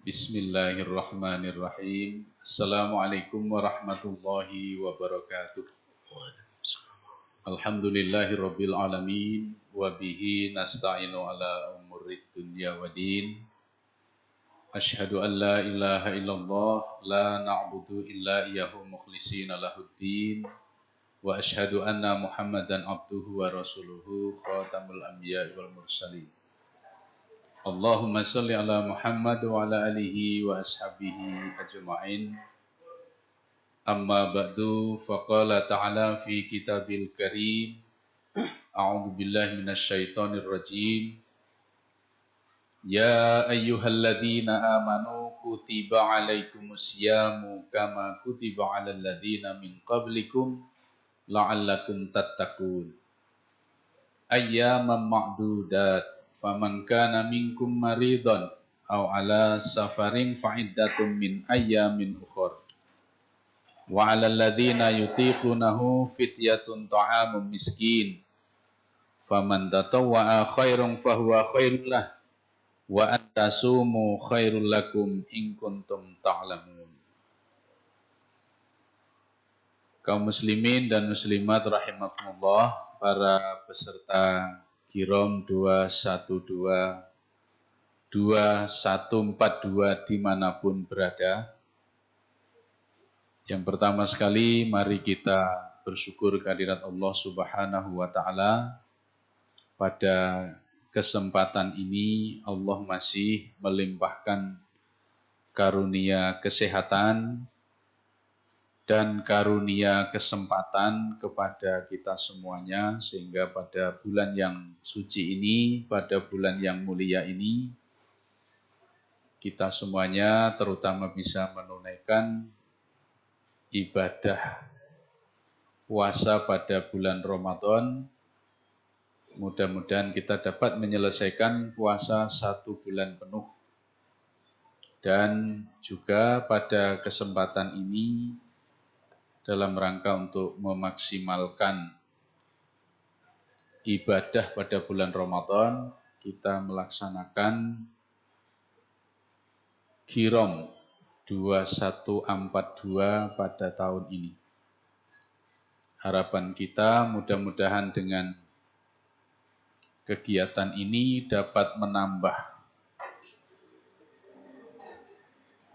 Bismillahirrahmanirrahim. Assalamualaikum warahmatullahi wabarakatuh. Alhamdulillahirabbil alamin wa bihi nasta'inu ala umurid dunya waddin. Asyhadu an la ilaha illallah la na'budu illa iyyahu mukhlishina lahuddin wa asyhadu anna Muhammadan abduhu wa rasuluhu khatamul anbiya'i wal mursalin. Allahumma salli ala Muhammad wa ala alihi wa ashabihi ajma'in. Amma ba'du, faqala ta'ala fi kitabil karim. A'udzu billahi minasy syaithanir rajim. Ya ayyuhalladzina amanu kutiba 'alaikumus syamu kama kutiba 'alal ladzina min qablikum la'allakum tattaqun. Ayyaman ma'dudat, faman kana minkum maridan aw ala safarin fa'iddatum min ayyamin ukhra. Wa 'alal ladzina yutiqunahu fityatun ta'amun miskin. Faman tatawwa'a khairan fahuwa khairul lah wa antasumu khairul lakum in kuntum ta'lamun. Kaum muslimin dan muslimat rahimakumullah, para peserta Kirom 212-2142 dimanapun berada. Yang pertama sekali, mari kita bersyukur kehadirat Allah Subhanahu wa Ta'ala. Pada kesempatan ini Allah masih melimpahkan karunia kesehatan dan karunia kesempatan kepada kita semuanya, sehingga pada bulan yang suci ini, pada bulan yang mulia ini, kita semuanya terutama bisa menunaikan ibadah puasa pada bulan Ramadan. Mudah-mudahan kita dapat menyelesaikan puasa 1 bulan penuh. Dan juga pada kesempatan ini, dalam rangka untuk memaksimalkan ibadah pada bulan Ramadan, kita melaksanakan Kirom 2142 pada tahun ini. Harapan kita mudah-mudahan dengan kegiatan ini dapat menambah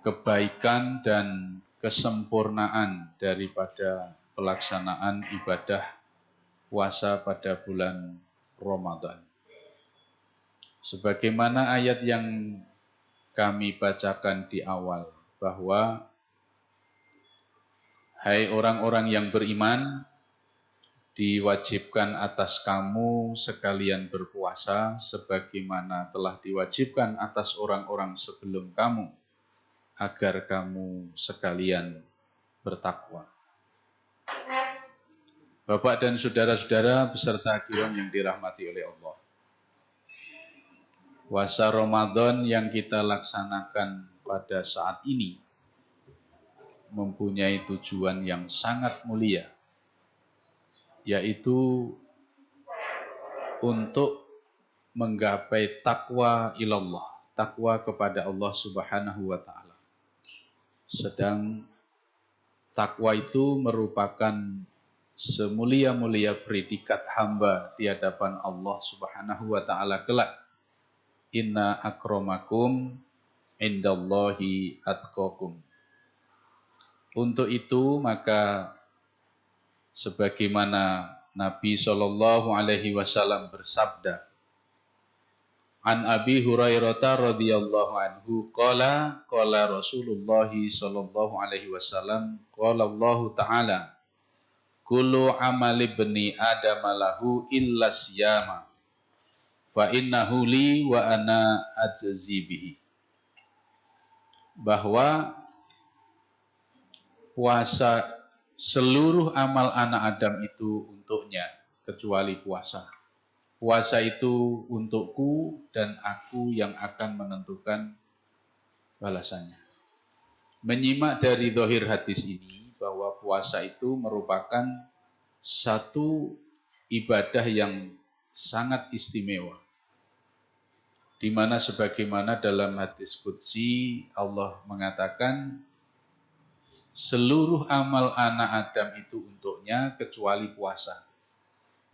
kebaikan dan kesempurnaan daripada pelaksanaan ibadah puasa pada bulan Ramadan. Sebagaimana ayat yang kami bacakan di awal, bahwa hai orang-orang yang beriman, diwajibkan atas kamu sekalian berpuasa sebagaimana telah diwajibkan atas orang-orang sebelum kamu, agar kamu sekalian bertakwa. Bapak dan saudara-saudara beserta Kirom yang dirahmati oleh Allah. Puasa Ramadan yang kita laksanakan pada saat ini mempunyai tujuan yang sangat mulia, yaitu untuk menggapai takwa ilallah, takwa kepada Allah Subhanahu wa Ta'ala. Sedang takwa itu merupakan semulia-mulia predikat hamba di hadapan Allah Subhanahu wa Ta'ala kelak. Inna akramakum indallahi atqakum. Untuk itu maka sebagaimana Nabi SAW bersabda, An Abi Hurairah radhiyallahu anhu qala Rasulullah sallallahu alaihi wasallam qala Allah taala kullu amali ibni adam lahu illa siyama fa innahu li wa ana ajzi bihi. Bahwa puasa, seluruh amal anak Adam itu untuknya kecuali puasa. Puasa itu untukku dan aku yang akan menentukan balasannya. Menyimak dari zahir hadis ini bahwa puasa itu merupakan satu ibadah yang sangat istimewa. di mana sebagaimana dalam hadis qudsi Allah mengatakan seluruh amal anak Adam itu untuknya kecuali puasa.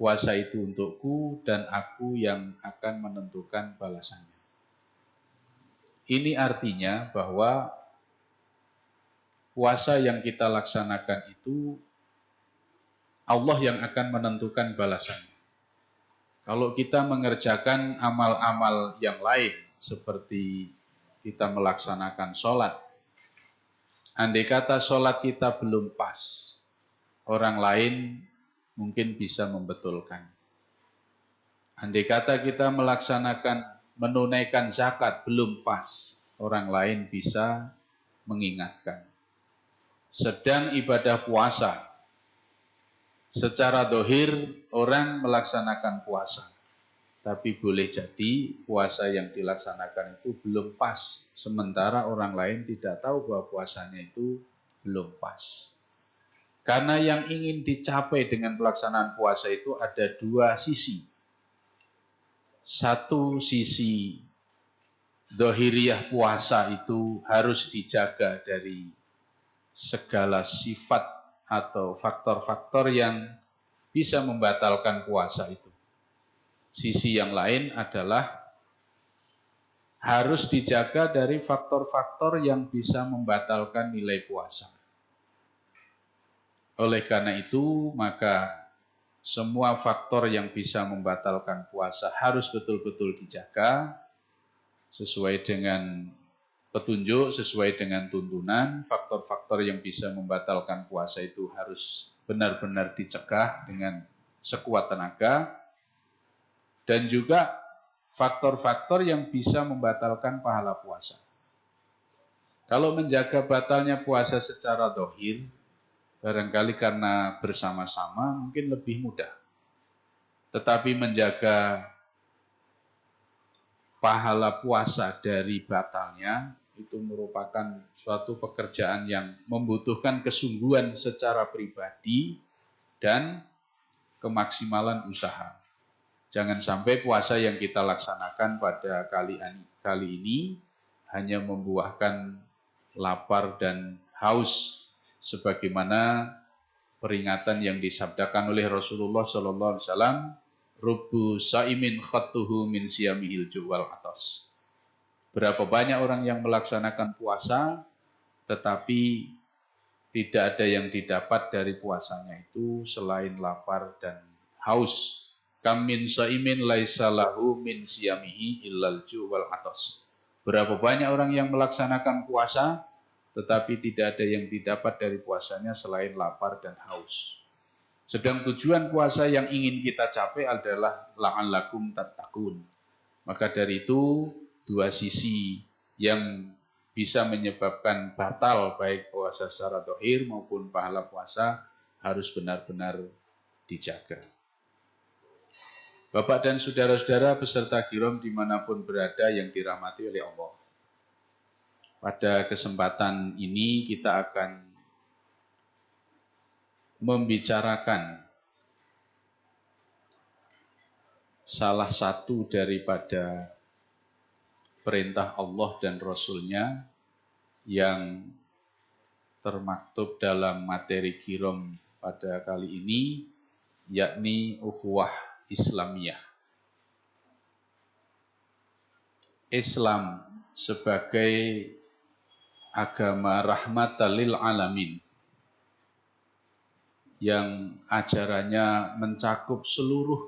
Puasa itu untukku dan aku yang akan menentukan balasannya. Ini artinya bahwa puasa yang kita laksanakan itu Allah yang akan menentukan balasannya. Kalau kita mengerjakan amal-amal yang lain seperti kita melaksanakan sholat, andai kata sholat kita belum pas, orang lain mungkin bisa membetulkan. Andai kata kita menunaikan zakat belum pas, orang lain bisa mengingatkan. Sedang ibadah puasa, secara dohir orang melaksanakan puasa, tapi boleh jadi puasa yang dilaksanakan itu belum pas, sementara orang lain tidak tahu bahwa puasanya itu belum pas. Karena yang ingin dicapai dengan pelaksanaan puasa itu ada dua sisi. Satu sisi dohiriyah puasa itu harus dijaga dari segala sifat atau faktor-faktor yang bisa membatalkan puasa itu. Sisi yang lain adalah harus dijaga dari faktor-faktor yang bisa membatalkan nilai puasa. Oleh karena itu, maka semua faktor yang bisa membatalkan puasa harus betul-betul dijaga sesuai dengan petunjuk, sesuai dengan tuntunan. Faktor-faktor yang bisa membatalkan puasa itu harus benar-benar dicegah dengan sekuat tenaga. Dan juga faktor-faktor yang bisa membatalkan pahala puasa. Kalau menjaga batalnya puasa secara dohir, barangkali karena bersama-sama mungkin lebih mudah. Tetapi menjaga pahala puasa dari batalnya itu merupakan suatu pekerjaan yang membutuhkan kesungguhan secara pribadi dan kemaksimalan usaha. Jangan sampai puasa yang kita laksanakan pada kali ini hanya membuahkan lapar dan haus, sebagaimana peringatan yang disabdakan oleh Rasulullah SAW, Rubbu sa'imin khattuhu min siyamihil juwal atas. Berapa banyak orang yang melaksanakan puasa, tetapi tidak ada yang didapat dari puasanya itu selain lapar dan haus. Kam min sa'imin laisa lahu min siyamihi illal juwal atas. Berapa banyak orang yang melaksanakan puasa, tetapi tidak ada yang didapat dari puasanya selain lapar dan haus. Sedang tujuan puasa yang ingin kita capai adalah la'allakum tattaqun. Maka dari itu, dua sisi yang bisa menyebabkan batal baik puasa secara dohir maupun pahala puasa harus benar-benar dijaga. Bapak dan saudara-saudara peserta Qirom dimanapun berada yang dirahmati oleh Allah. Pada kesempatan ini kita akan membicarakan salah satu daripada perintah Allah dan Rasul-Nya yang termaktub dalam materi Qirom pada kali ini, yakni ukhuwah Islamiyah. Islam sebagai agama rahmatan lil alamin yang ajarannya mencakup seluruh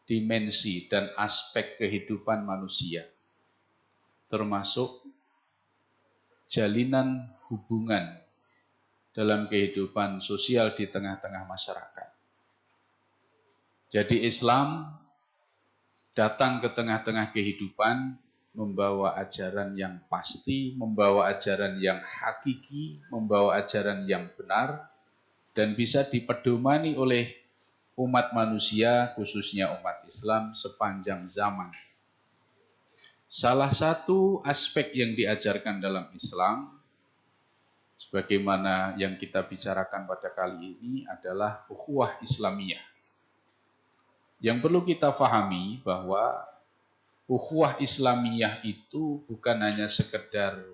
dimensi dan aspek kehidupan manusia, termasuk jalinan hubungan dalam kehidupan sosial di tengah-tengah masyarakat. Jadi Islam datang ke tengah-tengah kehidupan membawa ajaran yang pasti, membawa ajaran yang hakiki, membawa ajaran yang benar, dan bisa dipedomani oleh umat manusia, khususnya umat Islam sepanjang zaman. Salah satu aspek yang diajarkan dalam Islam, sebagaimana yang kita bicarakan pada kali ini, adalah ukhuwah Islamiyah. Yang perlu kita fahami bahwa ukhuwah Islamiyah itu bukan hanya sekedar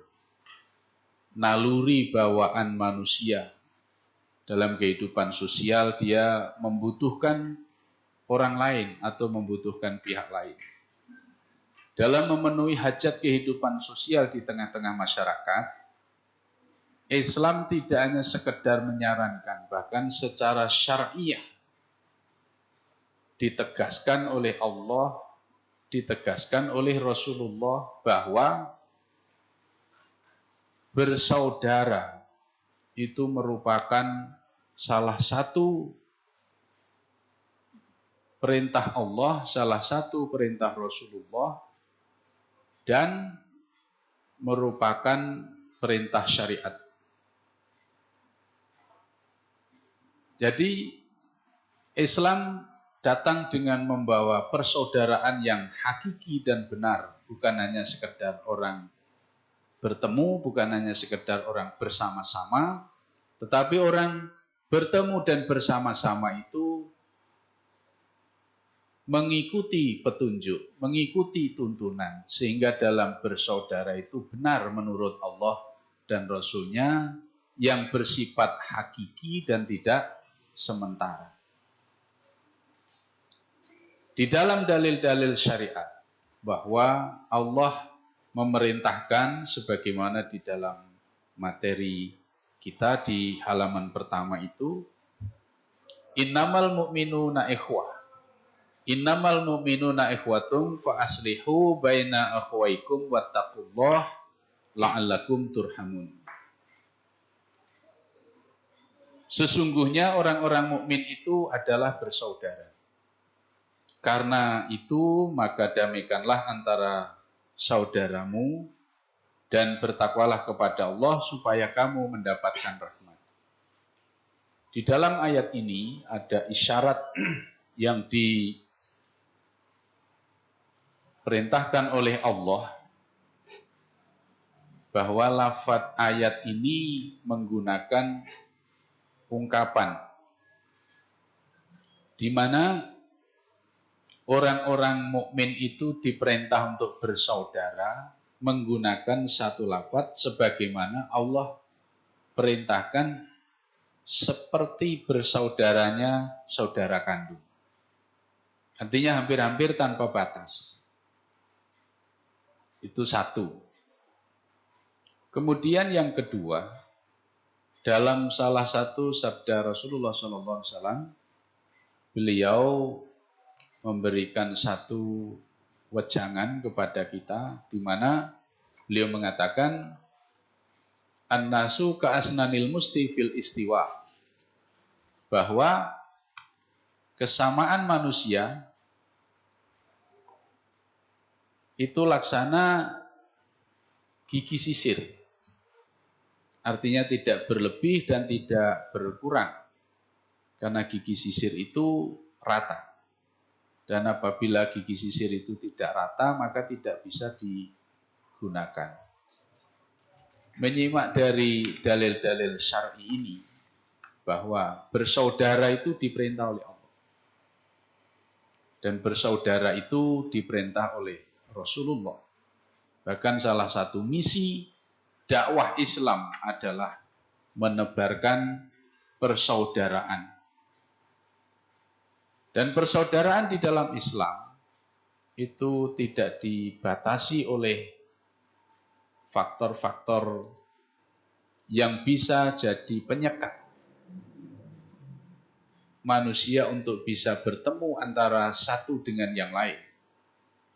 naluri bawaan manusia. Dalam kehidupan sosial dia membutuhkan orang lain atau membutuhkan pihak lain. Dalam memenuhi hajat kehidupan sosial di tengah-tengah masyarakat, Islam tidak hanya sekedar menyarankan, bahkan secara syariah ditegaskan oleh Allah, ditegaskan oleh Rasulullah bahwa bersaudara itu merupakan salah satu perintah Allah, salah satu perintah Rasulullah, dan merupakan perintah syariat. Jadi Islam datang dengan membawa persaudaraan yang hakiki dan benar, bukan hanya sekedar orang bertemu, bukan hanya sekedar orang bersama-sama, tetapi orang bertemu dan bersama-sama itu mengikuti petunjuk, mengikuti tuntunan, sehingga dalam bersaudara itu benar menurut Allah dan Rasul-Nya yang bersifat hakiki dan tidak sementara. Di dalam dalil-dalil syariat bahwa Allah memerintahkan sebagaimana di dalam materi kita di halaman pertama itu, innamal mu'minuna ikhwah. Innamal mu'minuna ikhwatum fa aslihu baina akhwaikum wattaqullah la'allakum turhamun. Sesungguhnya orang-orang mukmin itu adalah bersaudara. Karena itu maka damaikanlah antara saudaramu dan bertakwalah kepada Allah supaya kamu mendapatkan rahmat. Di dalam ayat ini ada isyarat yang diperintahkan oleh Allah bahwa lafadz ayat ini menggunakan ungkapan di mana orang-orang mukmin itu diperintah untuk bersaudara menggunakan satu lafadz sebagaimana Allah perintahkan seperti bersaudaranya saudara kandung. Artinya hampir-hampir tanpa batas. Itu satu. Kemudian yang kedua, dalam salah satu sabda Rasulullah SAW, beliau memberikan satu wejangan kepada kita, di mana beliau mengatakan, an-nasu ka'asnanil musti fil istiwa, bahwa kesamaan manusia itu laksana gigi sisir. Artinya tidak berlebih dan tidak berkurang. Karena gigi sisir itu rata. Dan apabila gigi sisir itu tidak rata, maka tidak bisa digunakan. Menyimak dari dalil-dalil syar'i ini, bahwa bersaudara itu diperintah oleh Allah. Dan bersaudara itu diperintah oleh Rasulullah. Bahkan salah satu misi dakwah Islam adalah menebarkan persaudaraan. Dan persaudaraan di dalam Islam itu tidak dibatasi oleh faktor-faktor yang bisa jadi penyekat manusia untuk bisa bertemu antara satu dengan yang lain.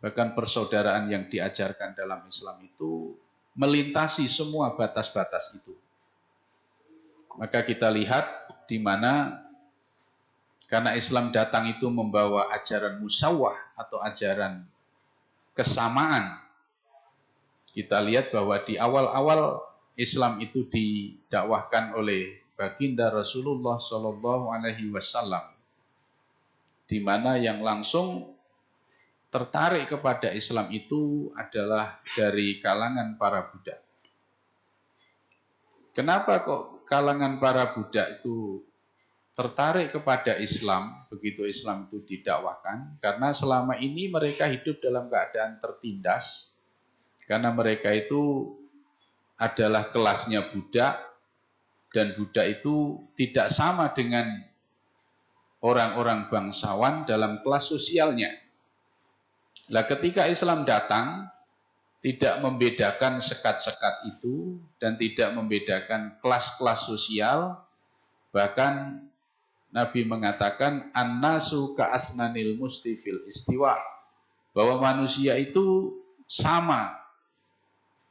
Bahkan persaudaraan yang diajarkan dalam Islam itu melintasi semua batas-batas itu. Maka kita lihat di mana karena Islam datang itu membawa ajaran musawwah atau ajaran kesamaan. Kita lihat bahwa di awal-awal Islam itu didakwahkan oleh baginda Rasulullah SAW, di mana yang langsung tertarik kepada Islam itu adalah dari kalangan para budak. Kenapa kok kalangan para budak itu tertarik kepada Islam begitu Islam itu didakwakan, karena selama ini mereka hidup dalam keadaan tertindas, karena mereka itu adalah kelasnya budak, dan budak itu tidak sama dengan orang-orang bangsawan dalam kelas sosialnya. Nah, ketika Islam datang, tidak membedakan sekat-sekat itu dan tidak membedakan kelas-kelas sosial, bahkan Nabi mengatakan an-nasu ka'asnanil mustifil istiwa, bahwa manusia itu sama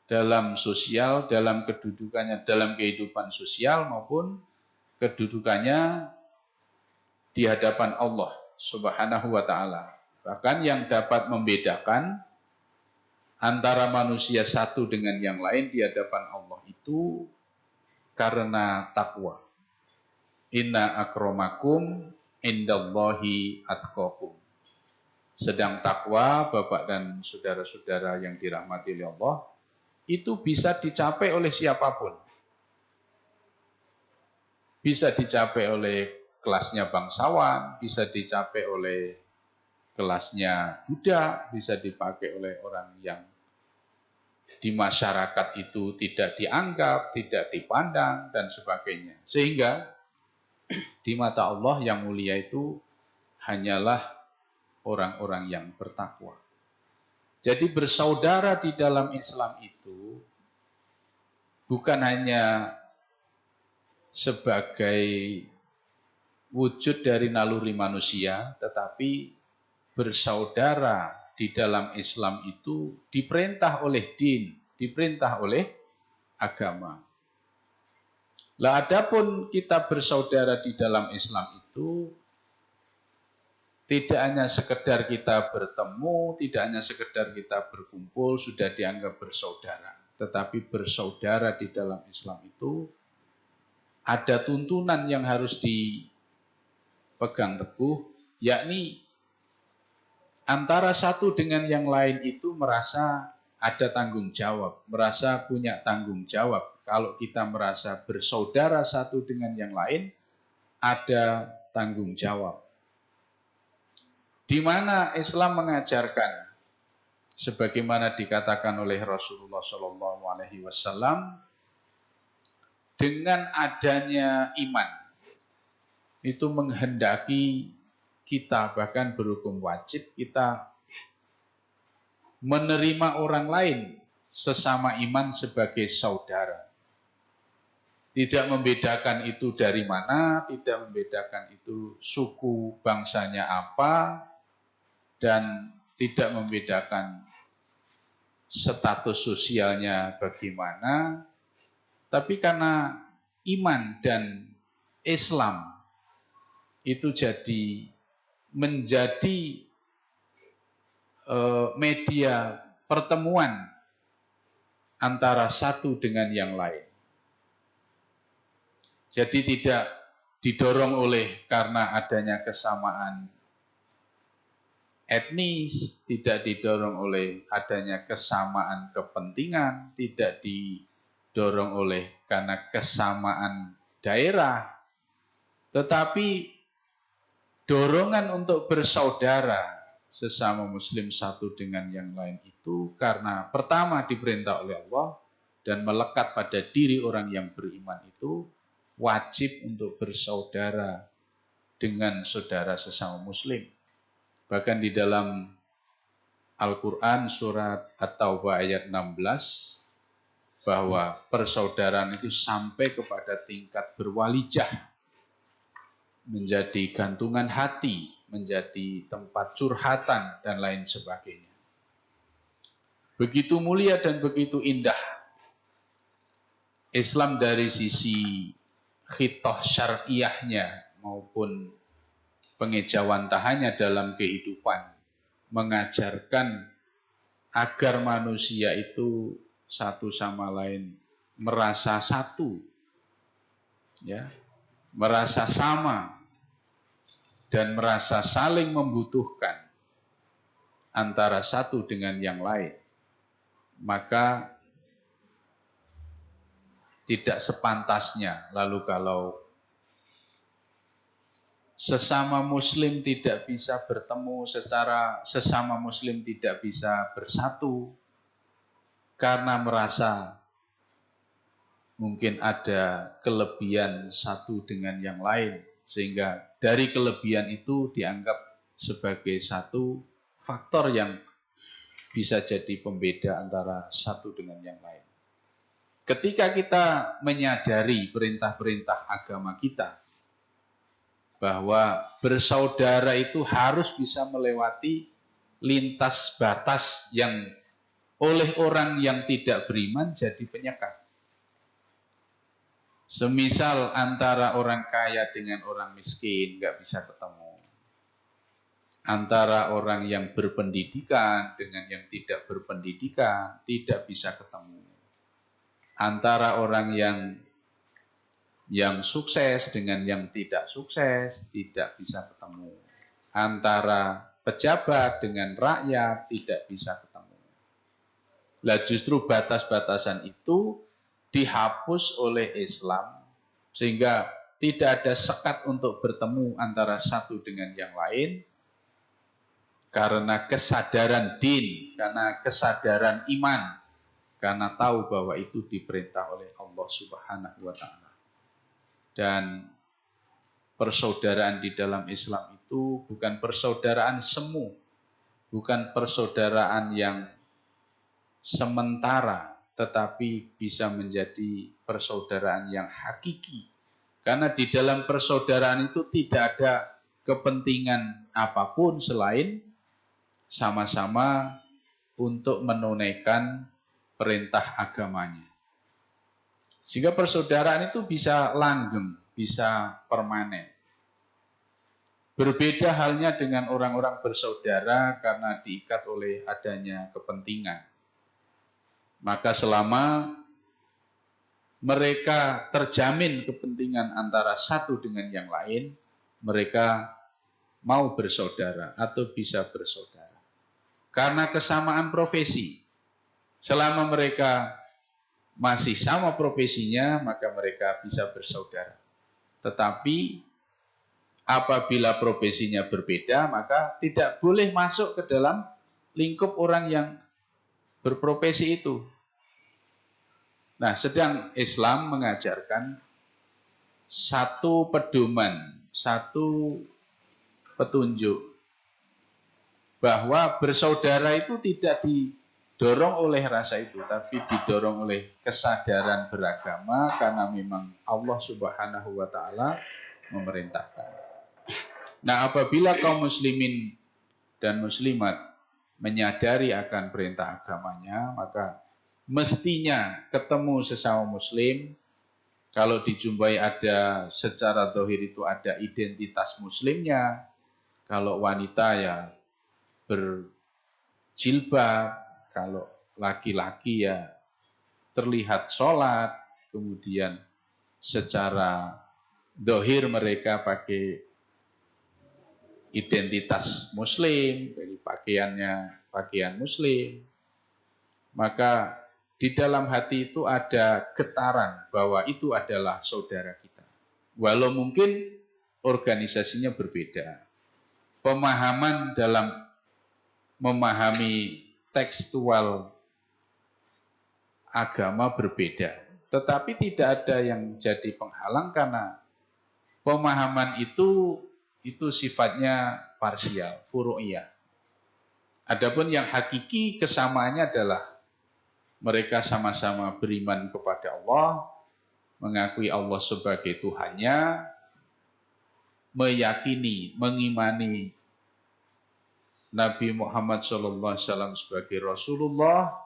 dalam sosial, dalam kedudukannya, dalam kehidupan sosial maupun kedudukannya di hadapan Allah Subhanahu wa ta'ala. Bahkan yang dapat membedakan antara manusia satu dengan yang lain di hadapan Allah itu karena takwa. Inna akramakum indallahi atqakum. Sedang takwa, Bapak dan saudara-saudara yang dirahmati oleh Allah, itu bisa dicapai oleh siapapun. Bisa dicapai oleh kelasnya bangsawan, bisa dicapai oleh kelasnya budak, bisa dipakai oleh orang yang di masyarakat itu tidak dianggap, tidak dipandang, dan sebagainya. Sehingga di mata Allah yang mulia itu hanyalah orang-orang yang bertakwa. Jadi bersaudara di dalam Islam itu bukan hanya sebagai wujud dari naluri manusia, tetapi bersaudara di dalam Islam itu diperintah oleh din, diperintah oleh agama. Lah adapun kita bersaudara di dalam Islam itu tidak hanya sekedar kita bertemu, tidak hanya sekedar kita berkumpul sudah dianggap bersaudara, tetapi bersaudara di dalam Islam itu ada tuntunan yang harus dipegang teguh, yakni antara satu dengan yang lain itu merasa ada tanggung jawab, merasa punya tanggung jawab. Kalau kita merasa bersaudara satu dengan yang lain, ada tanggung jawab. Di mana Islam mengajarkan, sebagaimana dikatakan oleh Rasulullah SAW, dengan adanya iman, itu menghendaki kita bahkan berhukum wajib kita menerima orang lain sesama iman sebagai saudara. Tidak membedakan itu dari mana, tidak membedakan itu suku bangsanya apa, dan tidak membedakan status sosialnya bagaimana, tapi karena iman dan Islam itu menjadi media pertemuan antara satu dengan yang lain. Jadi tidak didorong oleh karena adanya kesamaan etnis, tidak didorong oleh adanya kesamaan kepentingan, tidak didorong oleh karena kesamaan daerah, tetapi dorongan untuk bersaudara sesama muslim satu dengan yang lain itu karena pertama diperintah oleh Allah dan melekat pada diri orang yang beriman itu wajib untuk bersaudara dengan saudara sesama muslim. Bahkan di dalam Al-Quran surat At-Taubah ayat 16 bahwa persaudaraan itu sampai kepada tingkat berwalijah, menjadi gantungan hati, menjadi tempat curhatan dan lain sebagainya. Begitu mulia dan begitu indah Islam dari sisi khitoh syariahnya maupun pengejawantahannya dalam kehidupan, mengajarkan agar manusia itu satu sama lain merasa satu, ya, merasa sama dan merasa saling membutuhkan antara satu dengan yang lain. Maka tidak sepantasnya lalu kalau sesama muslim tidak bisa bertemu secara sesama muslim tidak bisa bersatu karena merasa mungkin ada kelebihan satu dengan yang lain, sehingga dari kelebihan itu dianggap sebagai satu faktor yang bisa jadi pembeda antara satu dengan yang lain. Ketika kita menyadari perintah-perintah agama kita, bahwa bersaudara itu harus bisa melewati lintas batas yang oleh orang yang tidak beriman jadi penyekat. Semisal antara orang kaya dengan orang miskin nggak bisa ketemu. Antara orang yang berpendidikan dengan yang tidak berpendidikan tidak bisa ketemu. Antara orang yang sukses dengan yang tidak sukses tidak bisa ketemu. Antara pejabat dengan rakyat tidak bisa ketemu. Lah justru batas-batasan itu dihapus oleh Islam sehingga tidak ada sekat untuk bertemu antara satu dengan yang lain karena kesadaran din, karena kesadaran iman, karena tahu bahwa itu diperintah oleh Allah Subhanahu wa taala. Dan persaudaraan di dalam Islam itu bukan persaudaraan semu, bukan persaudaraan yang sementara, tetapi bisa menjadi persaudaraan yang hakiki. Karena di dalam persaudaraan itu tidak ada kepentingan apapun selain sama-sama untuk menunaikan perintah agamanya. Sehingga persaudaraan itu bisa langgeng, bisa permanen. Berbeda halnya dengan orang-orang bersaudara karena diikat oleh adanya kepentingan. Maka selama mereka terjamin kepentingan antara satu dengan yang lain, mereka mau bersaudara atau bisa bersaudara. Karena kesamaan profesi, selama mereka masih sama profesinya, maka mereka bisa bersaudara. Tetapi apabila profesinya berbeda, maka tidak boleh masuk ke dalam lingkup orang yang berprofesi itu. Nah, sedang Islam mengajarkan satu pedoman, satu petunjuk bahwa bersaudara itu tidak didorong oleh rasa itu, tapi didorong oleh kesadaran beragama karena memang Allah Subhanahu wa taala memerintahkan. Nah, apabila kaum muslimin dan muslimat menyadari akan perintah agamanya, maka mestinya ketemu sesama muslim. Kalau dijumpai ada secara zahir itu ada identitas muslimnya. Kalau wanita ya berjilbab, kalau laki-laki ya terlihat sholat, kemudian secara zahir mereka pakai identitas muslim, jadi pakaiannya pakaian muslim, maka di dalam hati itu ada getaran bahwa itu adalah saudara kita. Walau mungkin organisasinya berbeda, pemahaman dalam memahami tekstual agama berbeda, tetapi tidak ada yang jadi penghalang karena pemahaman itu sifatnya parsial, furu'iyah. Adapun yang hakiki kesamaannya adalah mereka sama-sama beriman kepada Allah, mengakui Allah sebagai Tuhannya, meyakini, mengimani Nabi Muhammad SAW sebagai Rasulullah,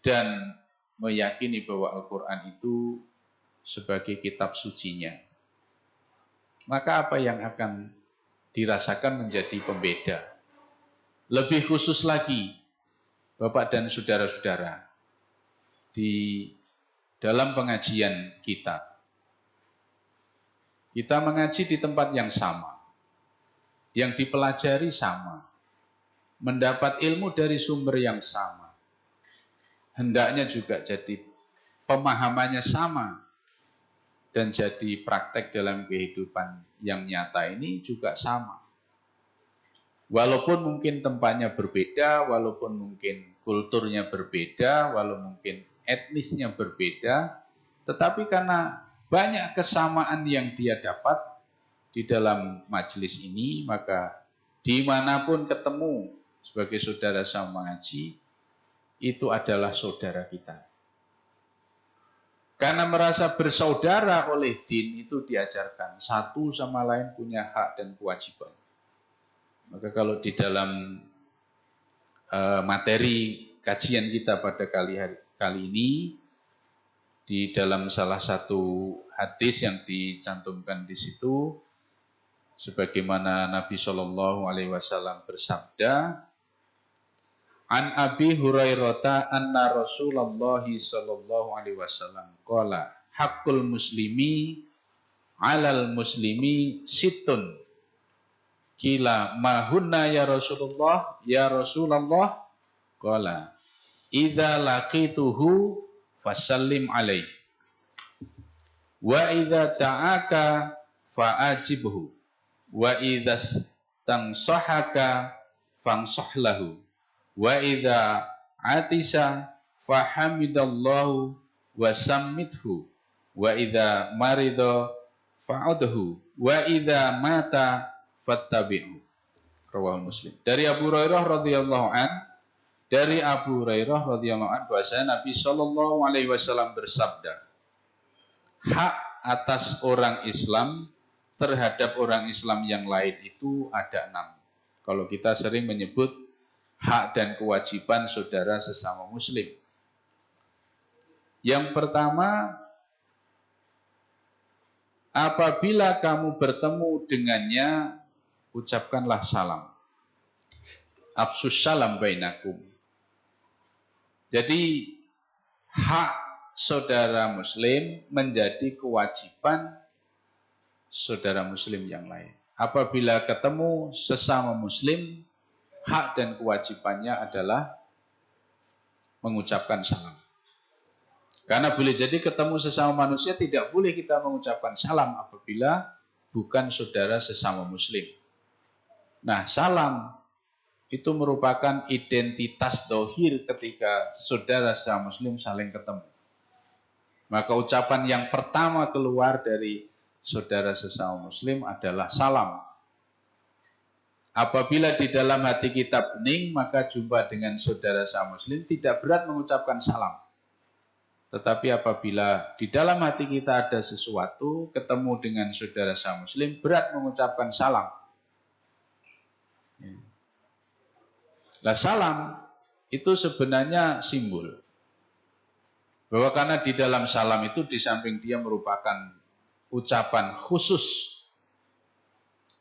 dan meyakini bahwa Al-Quran itu sebagai kitab sucinya. Maka apa yang akan dirasakan menjadi pembeda? Lebih khusus lagi, Bapak dan saudara-saudara, di dalam pengajian kita mengaji di tempat yang sama, yang dipelajari sama, mendapat ilmu dari sumber yang sama, hendaknya juga jadi pemahamannya sama, dan jadi praktek dalam kehidupan yang nyata ini juga sama. Walaupun mungkin tempatnya berbeda, walaupun mungkin kulturnya berbeda, walaupun mungkin etnisnya berbeda, tetapi karena banyak kesamaan yang dia dapat di dalam majelis ini, maka dimanapun ketemu sebagai saudara sama mengaji, itu adalah saudara kita. Karena merasa bersaudara oleh din itu diajarkan, satu sama lain punya hak dan kewajiban. Maka kalau di dalam materi kajian kita pada kali ini, di dalam salah satu hadis yang dicantumkan di situ, sebagaimana Nabi Shallallahu Alaihi Wasallam bersabda, An Abi Hurairah anna Rasulullah Shallallahu Alaihi Wasallam qala hakul muslimi alal muslimi situn. Kila mahunna ya Rasulullah, ya Rasulullah, qala idza laqituhu fasallim alaih wa idza ta'aka fa'ajibhu wa idza tansahaka fansahlahu wa idza atisa fahamidallahu wa sammithu wa idza marida fa'udhu wa idza mata fattabi'u. Rawahul Muslim. Dari Abu Hurairah radhiyallahu an, bahwasanya Nabi Shallallahu Alaihi Wasallam bersabda, hak atas orang Islam terhadap orang Islam yang lain itu ada 6. Kalau kita sering menyebut hak dan kewajiban saudara sesama Muslim. Yang pertama, apabila kamu bertemu dengannya, ucapkanlah salam. Afsus salam bainakum. Jadi hak saudara muslim menjadi kewajiban saudara muslim yang lain. Apabila ketemu sesama muslim, hak dan kewajibannya adalah mengucapkan salam. Karena boleh jadi ketemu sesama manusia tidak boleh kita mengucapkan salam apabila bukan saudara sesama muslim. Nah, salam itu merupakan identitas dohir ketika saudara sesama muslim saling ketemu. Maka ucapan yang pertama keluar dari saudara sesama muslim adalah salam. Apabila di dalam hati kita bening, maka jumpa dengan saudara sesama muslim tidak berat mengucapkan salam. Tetapi apabila di dalam hati kita ada sesuatu, ketemu dengan saudara sesama muslim, berat mengucapkan salam. Nah, salam itu sebenarnya simbol bahwa karena di dalam salam itu di samping dia merupakan ucapan khusus.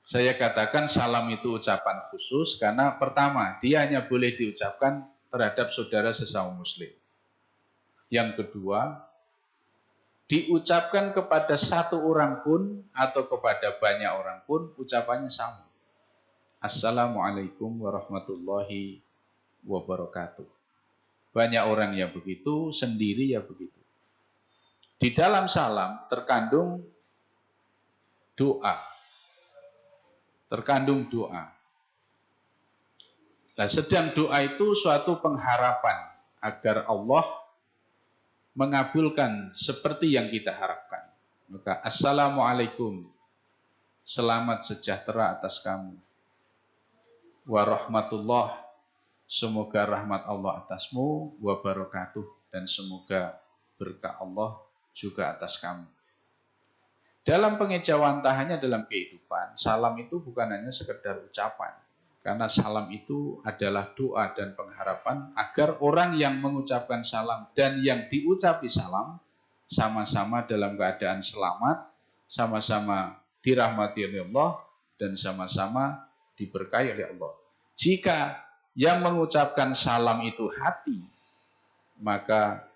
Saya katakan salam itu ucapan khusus karena pertama, dia hanya boleh diucapkan terhadap saudara sesama muslim. Yang kedua, diucapkan kepada satu orang pun atau kepada banyak orang pun ucapannya sama. Assalamualaikum warahmatullahi wabarakatuh. Banyak orang yang begitu, sendiri ya begitu. Di dalam salam terkandung doa. Nah, sedang doa itu suatu pengharapan agar Allah mengabulkan seperti yang kita harapkan. Maka assalamualaikum, selamat sejahtera atas kamu. Warahmatullah, semoga rahmat Allah atasmu, wabarakatuh, dan semoga berkah Allah juga atas kamu. Dalam pengejauhan hanya dalam kehidupan, salam itu bukan hanya sekedar ucapan. Karena salam itu adalah doa dan pengharapan agar orang yang mengucapkan salam dan yang diucapi salam sama-sama dalam keadaan selamat, sama-sama dirahmati oleh Allah, dan sama-sama diberkahi oleh Allah. Jika yang mengucapkan salam itu hati, maka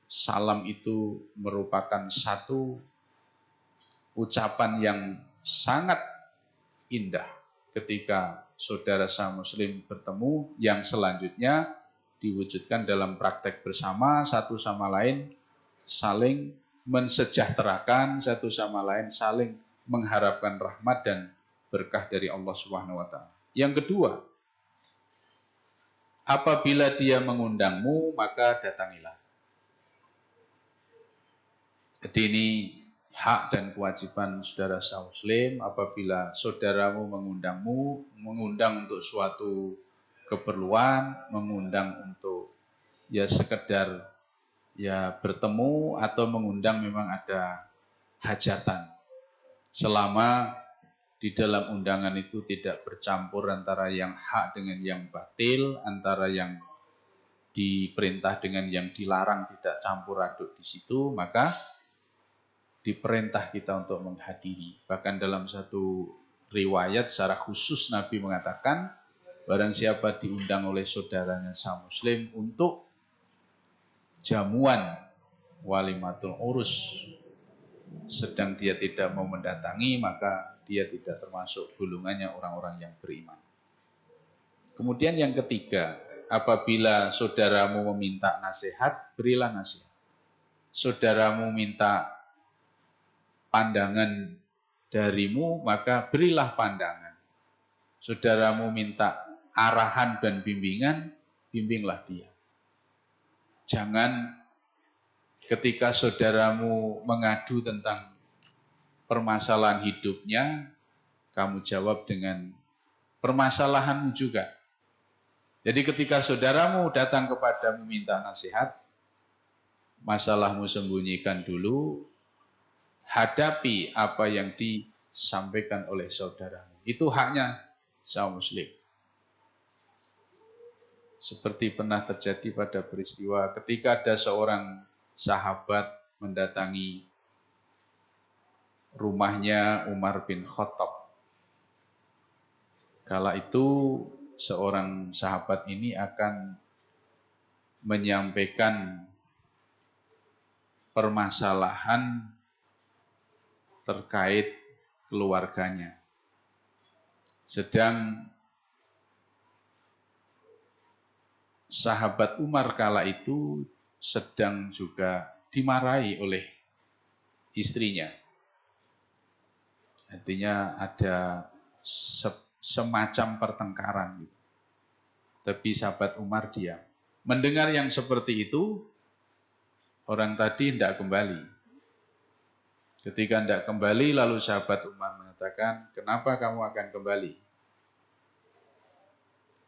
salam itu merupakan satu ucapan yang sangat indah ketika saudara sama muslim bertemu, yang selanjutnya diwujudkan dalam praktek bersama satu sama lain saling mensejahterakan satu sama lain, saling mengharapkan rahmat dan berkah dari Allah Subhanahu wa taala. Yang kedua, apabila dia mengundangmu, maka datangilah. Jadi ini hak dan kewajiban saudara muslim. Apabila saudaramu mengundangmu, mengundang untuk suatu keperluan, mengundang untuk ya sekedar ya bertemu, atau mengundang memang ada hajatan. Selama di dalam undangan itu tidak bercampur antara yang hak dengan yang batil, antara yang diperintah dengan yang dilarang, tidak campur aduk di situ, maka diperintah kita untuk menghadiri. Bahkan dalam satu riwayat secara khusus Nabi mengatakan, barang siapa diundang oleh saudaranya sesama muslim untuk jamuan walimatul urus, sedang dia tidak mau mendatangi, maka dia tidak termasuk golongannya orang-orang yang beriman. Kemudian yang ketiga, apabila saudaramu meminta nasihat, berilah nasihat. Saudaramu minta pandangan darimu, maka berilah pandangan. Saudaramu minta arahan dan bimbingan, bimbinglah dia. Jangan ketika saudaramu mengadu tentang permasalahan hidupnya, kamu jawab dengan permasalahanmu juga. Jadi ketika saudaramu datang kepadamu minta nasihat, masalahmu sembunyikan dulu, hadapi apa yang disampaikan oleh saudaramu. Itu haknya seorang muslim. Seperti pernah terjadi pada peristiwa ketika ada seorang sahabat mendatangi rumahnya Umar bin Khattab. Kala itu seorang sahabat ini akan menyampaikan permasalahan terkait keluarganya. Sedang sahabat Umar kala itu sedang juga dimarahi oleh istrinya. Artinya ada semacam pertengkaran. Tapi sahabat Umar diam. Mendengar yang seperti itu, orang tadi tidak kembali. Ketika tidak kembali, lalu sahabat Umar mengatakan, kenapa kamu akan kembali?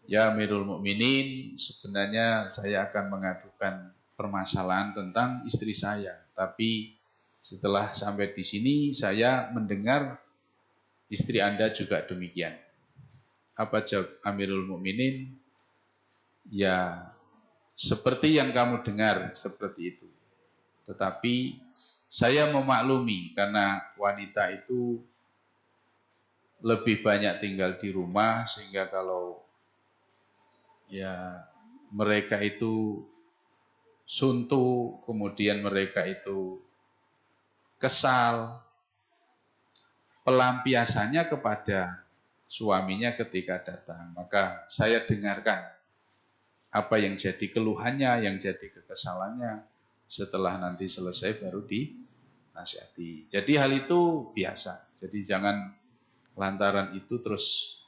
Ya Amirul Mukminin, sebenarnya saya akan mengadukan permasalahan tentang istri saya. Tapi setelah sampai di sini, saya mendengar istri Anda juga demikian. Apa jawab Amirul Mukminin? Ya, seperti yang kamu dengar, seperti itu. Tetapi saya memaklumi karena wanita itu lebih banyak tinggal di rumah, sehingga kalau ya mereka itu suntuk, kemudian mereka itu kesal, pelampiasannya kepada suaminya ketika datang. Maka saya dengarkan apa yang jadi keluhannya, yang jadi kekesalannya. Setelah nanti selesai baru dinasihati. Jadi hal itu biasa. Jadi jangan lantaran itu terus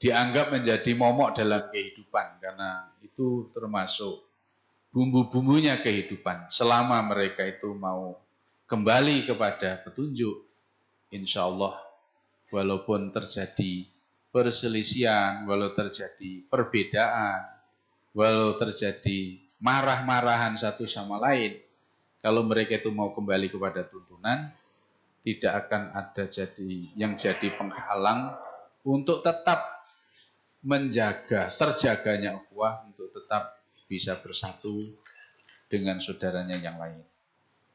dianggap menjadi momok dalam kehidupan. Karena itu termasuk bumbu-bumbunya kehidupan. Selama mereka itu mau kembali kepada petunjuk, insya Allah walaupun terjadi perselisihan, walau terjadi perbedaan, walau terjadi marah-marahan satu sama lain, kalau mereka itu mau kembali kepada tuntunan, tidak akan ada yang jadi penghalang untuk tetap menjaga, terjaganya ukhuwah, untuk tetap bisa bersatu dengan saudaranya yang lain.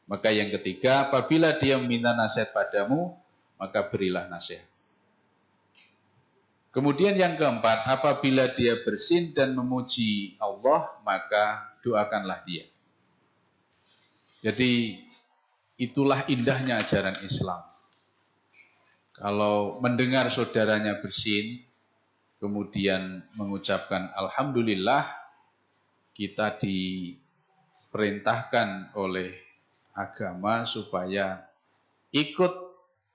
Maka yang ketiga, apabila dia meminta nasihat padamu, maka berilah nasihat. Kemudian yang keempat, apabila dia bersin dan memuji Allah, maka doakanlah dia. Jadi itulah indahnya ajaran Islam. Kalau mendengar saudaranya bersin, kemudian mengucapkan Alhamdulillah, kita diperintahkan oleh agama supaya ikut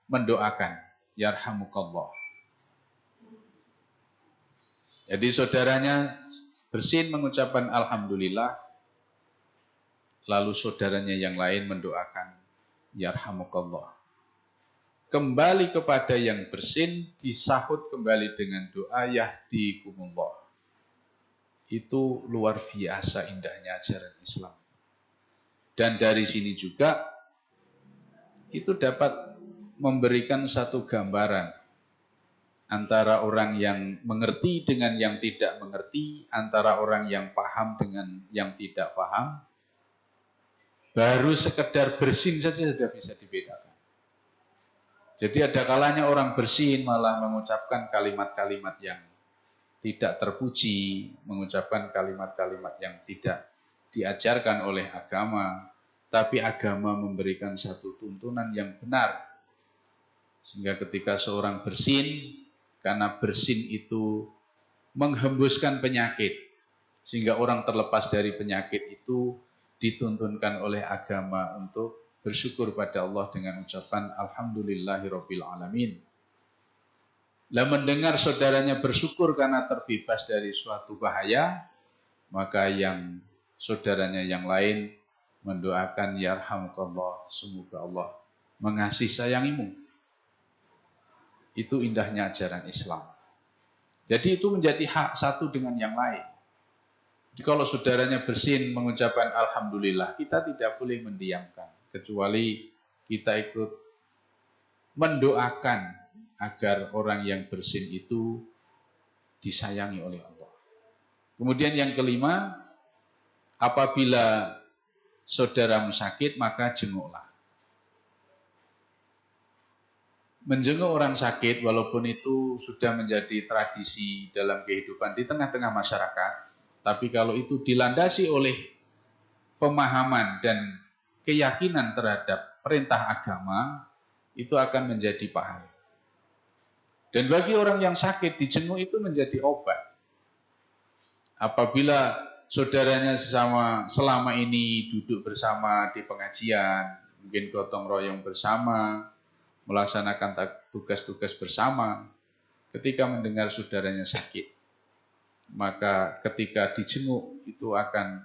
mendoakan yarhamukallah. Jadi saudaranya bersin mengucapkan alhamdulillah, lalu saudaranya yang lain mendoakan yarhamukallah. Kembali kepada yang bersin, disahut kembali dengan doa yahdikumullah. Itu luar biasa indahnya ajaran Islam. Dan dari sini juga itu dapat memberikan satu gambaran antara orang yang mengerti dengan yang tidak mengerti, antara orang yang paham dengan yang tidak paham. Baru sekedar bersin saja sudah bisa dibedakan. Jadi ada kalanya orang bersin malah mengucapkan kalimat-kalimat yang tidak terpuji, mengucapkan kalimat-kalimat yang tidak diajarkan oleh agama, tapi agama memberikan satu tuntunan yang benar. Sehingga ketika seorang bersin, karena bersin itu menghembuskan penyakit, sehingga orang terlepas dari penyakit itu dituntunkan oleh agama untuk bersyukur pada Allah dengan ucapan Alhamdulillahirabbil alamin. Lah mendengar saudaranya bersyukur karena terbebas dari suatu bahaya, maka yang saudaranya yang lain mendoakan yarhamukallah, semoga Allah mengasihi sayangimu. Itu indahnya ajaran Islam. Jadi itu menjadi hak satu dengan yang lain. Jadi kalau saudaranya bersin mengucapkan alhamdulillah, kita tidak boleh mendiamkan, kecuali kita ikut mendoakan agar orang yang bersin itu disayangi oleh Allah. Kemudian yang kelima, apabila saudaramu sakit, maka jenguklah. Menjenguk orang sakit, walaupun itu sudah menjadi tradisi dalam kehidupan di tengah-tengah masyarakat, tapi kalau itu dilandasi oleh pemahaman dan keyakinan terhadap perintah agama, itu akan menjadi pahala. Dan bagi orang yang sakit, dijenguk itu menjadi obat. Apabila saudaranya selama ini duduk bersama di pengajian, mungkin gotong royong bersama, melaksanakan tugas-tugas bersama, ketika mendengar saudaranya sakit, maka ketika dijenguk itu akan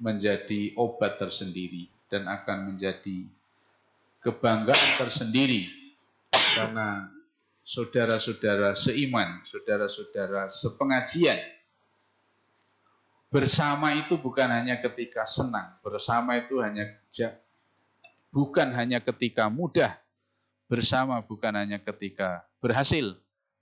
menjadi obat tersendiri dan akan menjadi kebanggaan tersendiri, karena saudara-saudara seiman, saudara-saudara sepengajian bersama itu bukan hanya ketika senang, bersama itu bukan hanya ketika mudah, bersama bukan hanya ketika berhasil,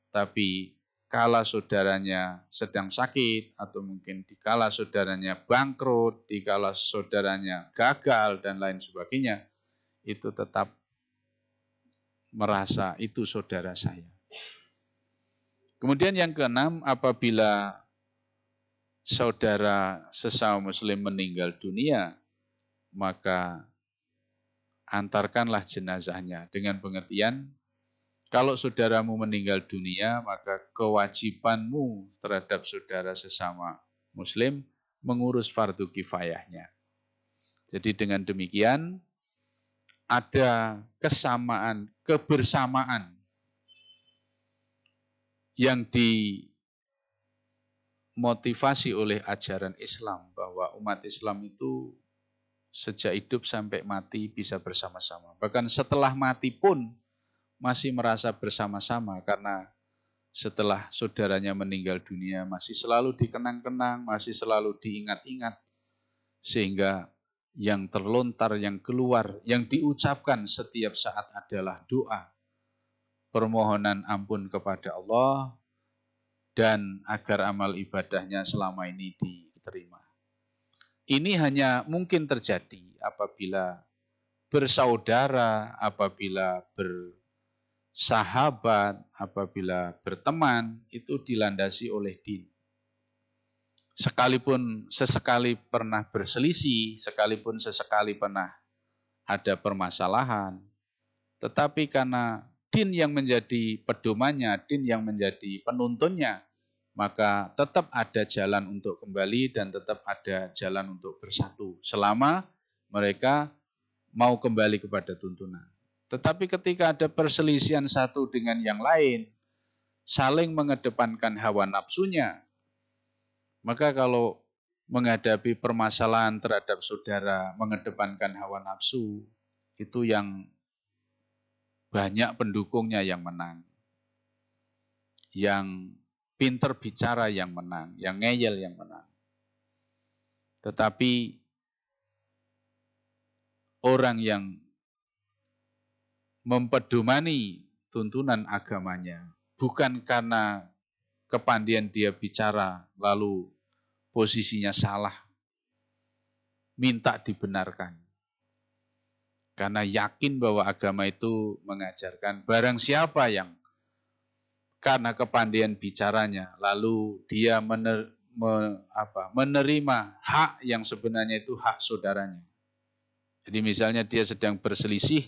tapi kala saudaranya sedang sakit, atau mungkin dikala saudaranya bangkrut, dikala saudaranya gagal dan lain sebagainya, itu tetap merasa itu saudara saya. Kemudian yang keenam, apabila saudara sesama muslim meninggal dunia, maka antarkanlah jenazahnya, dengan pengertian kalau saudaramu meninggal dunia, maka kewajibanmu terhadap saudara sesama muslim mengurus fardu kifayahnya. Jadi dengan demikian ada kebersamaan yang dimotivasi oleh ajaran Islam, bahwa umat Islam itu sejak hidup sampai mati bisa bersama-sama. Bahkan setelah mati pun masih merasa bersama-sama, karena setelah saudaranya meninggal dunia masih selalu dikenang-kenang, masih selalu diingat-ingat, sehingga yang terlontar, yang keluar, yang diucapkan setiap saat adalah doa, permohonan ampun kepada Allah, dan agar amal ibadahnya selama ini diterima. Ini hanya mungkin terjadi apabila bersaudara, apabila bersahabat, apabila berteman, itu dilandasi oleh din. Sekalipun sesekali pernah berselisih, sekalipun sesekali pernah ada permasalahan, tetapi karena din yang menjadi pedomannya, din yang menjadi penuntunnya, maka tetap ada jalan untuk kembali dan tetap ada jalan untuk bersatu, selama mereka mau kembali kepada tuntunan. Tetapi ketika ada perselisihan satu dengan yang lain, saling mengedepankan hawa nafsunya, maka kalau menghadapi permasalahan terhadap saudara, mengedepankan hawa nafsu, itu yang banyak pendukungnya yang menang. Yang pinter bicara yang menang, yang ngeyel yang menang. Tetapi orang yang mempedomani tuntunan agamanya, bukan karena kepandaian dia bicara, lalu posisinya salah, minta dibenarkan. Karena yakin bahwa agama itu mengajarkan barang siapa yang karena kepandaian bicaranya, lalu dia menerima hak yang sebenarnya itu hak saudaranya. Jadi misalnya dia sedang berselisih,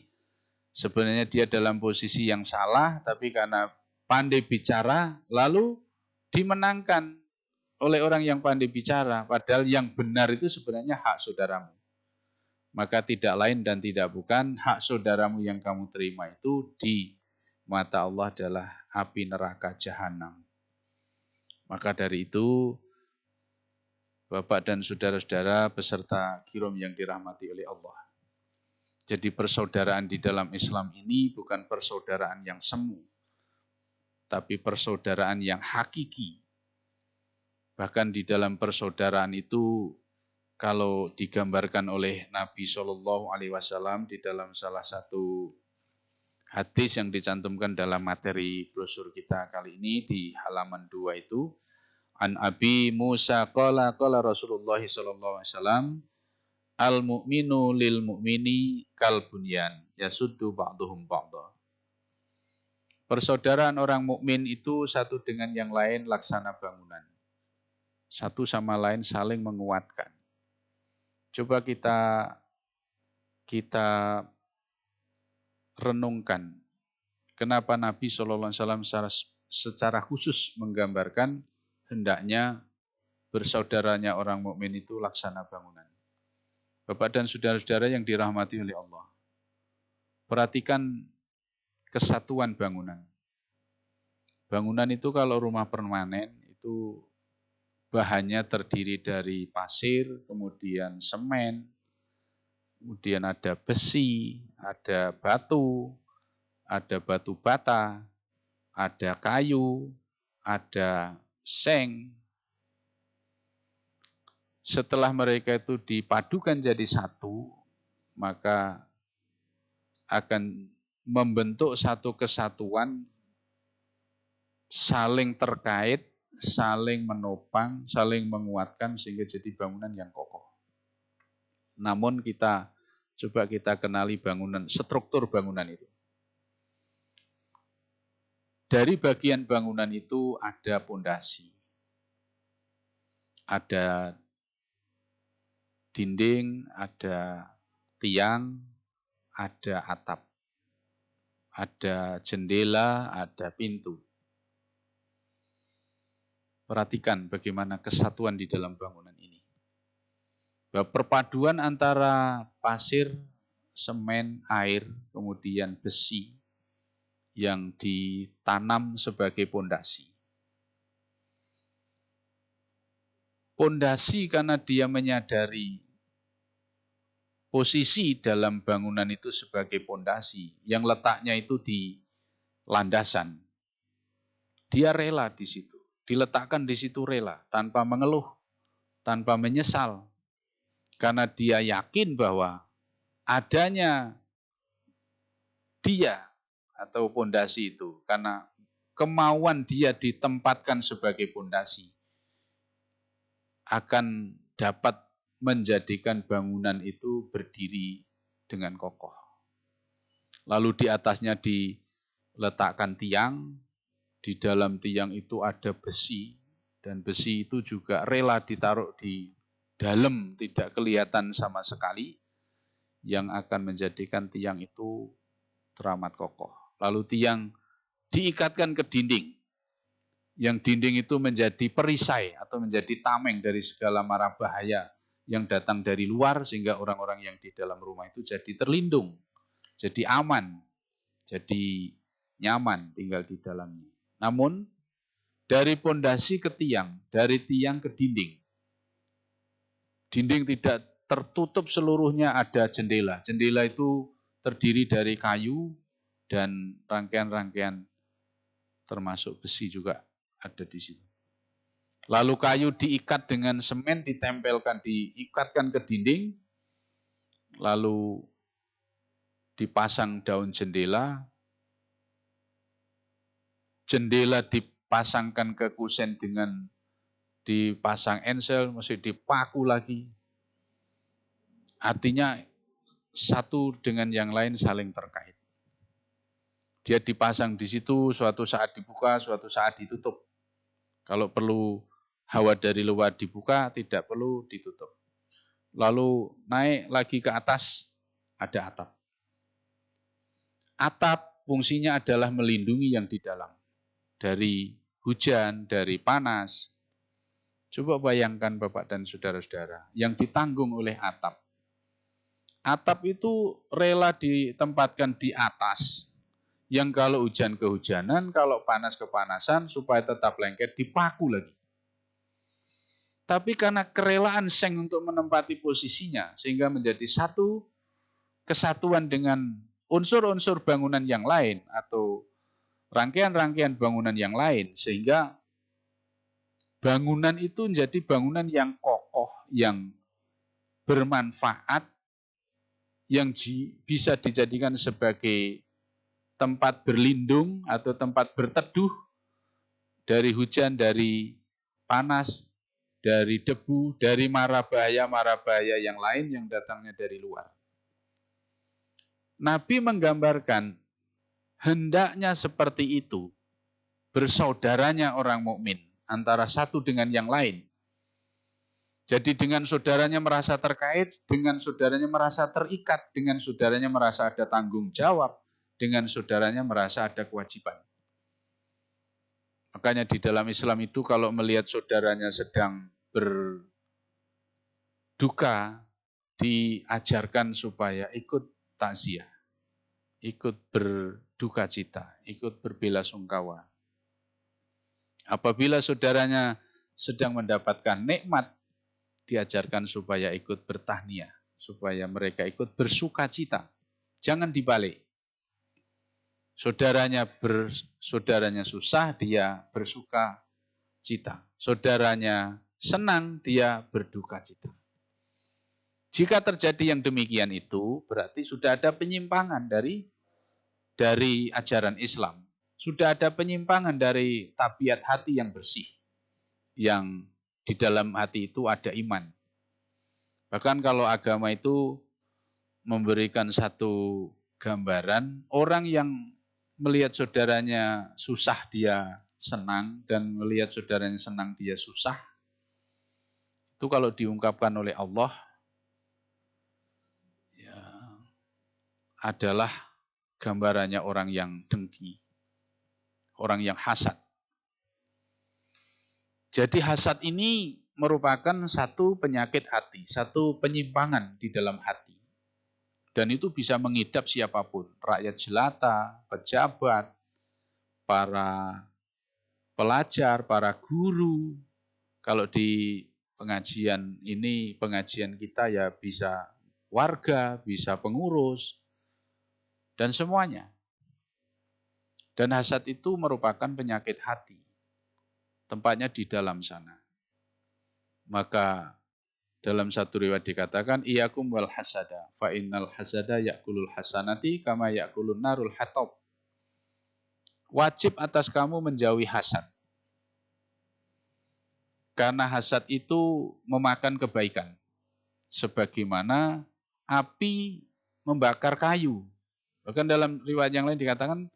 sebenarnya dia dalam posisi yang salah, tapi karena pandai bicara, lalu dimenangkan oleh orang yang pandai bicara, padahal yang benar itu sebenarnya hak saudaramu. Maka tidak lain dan tidak bukan, hak saudaramu yang kamu terima itu di mata Allah adalah api neraka jahanam. Maka dari itu, Bapak dan saudara-saudara beserta kirom yang dirahmati oleh Allah. Jadi persaudaraan di dalam Islam ini bukan persaudaraan yang semu, tapi persaudaraan yang hakiki. Bahkan di dalam persaudaraan itu, kalau digambarkan oleh Nabi SAW di dalam salah satu hadis yang dicantumkan dalam materi brosur kita kali ini di halaman 2 itu, An Abi Musa qala Rasulullah SAW, al-mu'minu lil mu'mini kal bunyan yasuddu ba'duhum ba'dha. Persaudaraan orang mukmin itu satu dengan yang lain laksana bangunan. Satu sama lain saling menguatkan. Coba kita renungkan kenapa Nabi SAW secara khusus menggambarkan hendaknya bersaudaranya orang mukmin itu laksana bangunan. Bapak dan saudara-saudara yang dirahmati oleh Allah, perhatikan kesatuan bangunan. Bangunan itu kalau rumah permanen itu bahannya terdiri dari pasir, kemudian semen, kemudian ada besi, ada batu bata, ada kayu, ada seng. Setelah mereka itu dipadukan jadi satu, maka akan membentuk satu kesatuan, saling terkait, saling menopang, saling menguatkan sehingga jadi bangunan yang kokoh. Namun coba kita kenali bangunan, struktur bangunan itu. Dari bagian bangunan itu ada pondasi, ada dinding, ada tiang, ada atap, ada jendela, ada pintu. Perhatikan bagaimana kesatuan di dalam bangunan ini. Perpaduan antara pasir, semen, air, kemudian besi yang ditanam sebagai pondasi. Pondasi karena dia menyadari posisi dalam bangunan itu sebagai pondasi yang letaknya itu di landasan. Dia rela di situ, diletakkan di situ rela, tanpa mengeluh, tanpa menyesal. Karena dia yakin bahwa adanya dia atau pondasi itu, karena kemauan dia ditempatkan sebagai pondasi, akan dapat menjadikan bangunan itu berdiri dengan kokoh. Lalu di atasnya diletakkan tiang, di dalam tiang itu ada besi, dan besi itu juga rela ditaruh di dalam, tidak kelihatan sama sekali, yang akan menjadikan tiang itu teramat kokoh. Lalu tiang diikatkan ke dinding, yang dinding itu menjadi perisai atau menjadi tameng dari segala mara bahaya yang datang dari luar, sehingga orang-orang yang di dalam rumah itu jadi terlindung, jadi aman, jadi nyaman tinggal di dalamnya. Namun dari pondasi ke tiang, dari tiang ke dinding, dinding tidak tertutup seluruhnya, ada jendela. Jendela itu terdiri dari kayu dan rangkaian-rangkaian termasuk besi juga ada di situ. Lalu kayu diikat dengan semen, ditempelkan, diikatkan ke dinding, lalu dipasang daun jendela, jendela dipasangkan ke kusen dengan dipasang ensel, mesti dipaku lagi. Artinya satu dengan yang lain saling terkait. Dia dipasang di situ, suatu saat dibuka, suatu saat ditutup. Kalau perlu hawa dari luar dibuka, tidak perlu ditutup. Lalu naik lagi ke atas, ada atap. Atap fungsinya adalah melindungi yang di dalam. Dari hujan, dari panas. Coba bayangkan Bapak dan saudara-saudara, yang ditanggung oleh atap. Atap itu rela ditempatkan di atas, yang kalau hujan kehujanan, kalau panas kepanasan, supaya tetap lengket, dipaku lagi. Tapi karena kerelaan seng untuk menempati posisinya, sehingga menjadi satu kesatuan dengan unsur-unsur bangunan yang lain, atau rangkaian-rangkaian bangunan yang lain, sehingga bangunan itu menjadi bangunan yang kokoh, yang bermanfaat, yang bisa dijadikan sebagai tempat berlindung atau tempat berteduh dari hujan, dari panas, dari debu, dari mara bahaya yang lain yang datangnya dari luar. Nabi menggambarkan hendaknya seperti itu, bersaudaranya orang mukmin antara satu dengan yang lain. Jadi dengan saudaranya merasa terkait, dengan saudaranya merasa terikat, dengan saudaranya merasa ada tanggung jawab, dengan saudaranya merasa ada kewajiban. Makanya di dalam Islam itu kalau melihat saudaranya sedang berduka, diajarkan supaya ikut takziah, ikut berduka cita, ikut berbelasungkawa. Apabila saudaranya sedang mendapatkan nikmat, diajarkan supaya ikut bertahniah, supaya mereka ikut bersuka cita. Jangan dibalik. Saudaranya susah, dia bersuka cita. Saudaranya senang, dia berduka cita. Jika terjadi yang demikian itu, berarti sudah ada penyimpangan dari ajaran Islam. Sudah ada penyimpangan dari tabiat hati yang bersih. Yang di dalam hati itu ada iman. Bahkan kalau agama itu memberikan satu gambaran, orang yang melihat saudaranya susah dia senang, dan melihat saudaranya senang dia susah, itu kalau diungkapkan oleh Allah, ya, adalah gambarannya orang yang dengki, orang yang hasad. Jadi hasad ini merupakan satu penyakit hati, satu penyimpangan di dalam hati. Dan itu bisa mengidap siapapun, rakyat jelata, pejabat, para pelajar, para guru. Kalau di pengajian ini, pengajian kita ya bisa warga, bisa pengurus, dan semuanya. Dan hasad itu merupakan penyakit hati. Tempatnya di dalam sana. Maka dalam satu riwayat dikatakan, iyakum wal hasada, fa innal hasada ya'kulul hasanati kama ya'kulun narul hatab. Wajib atas kamu menjauhi hasad. Karena hasad itu memakan kebaikan. Sebagaimana api membakar kayu. Bahkan dalam riwayat yang lain dikatakan,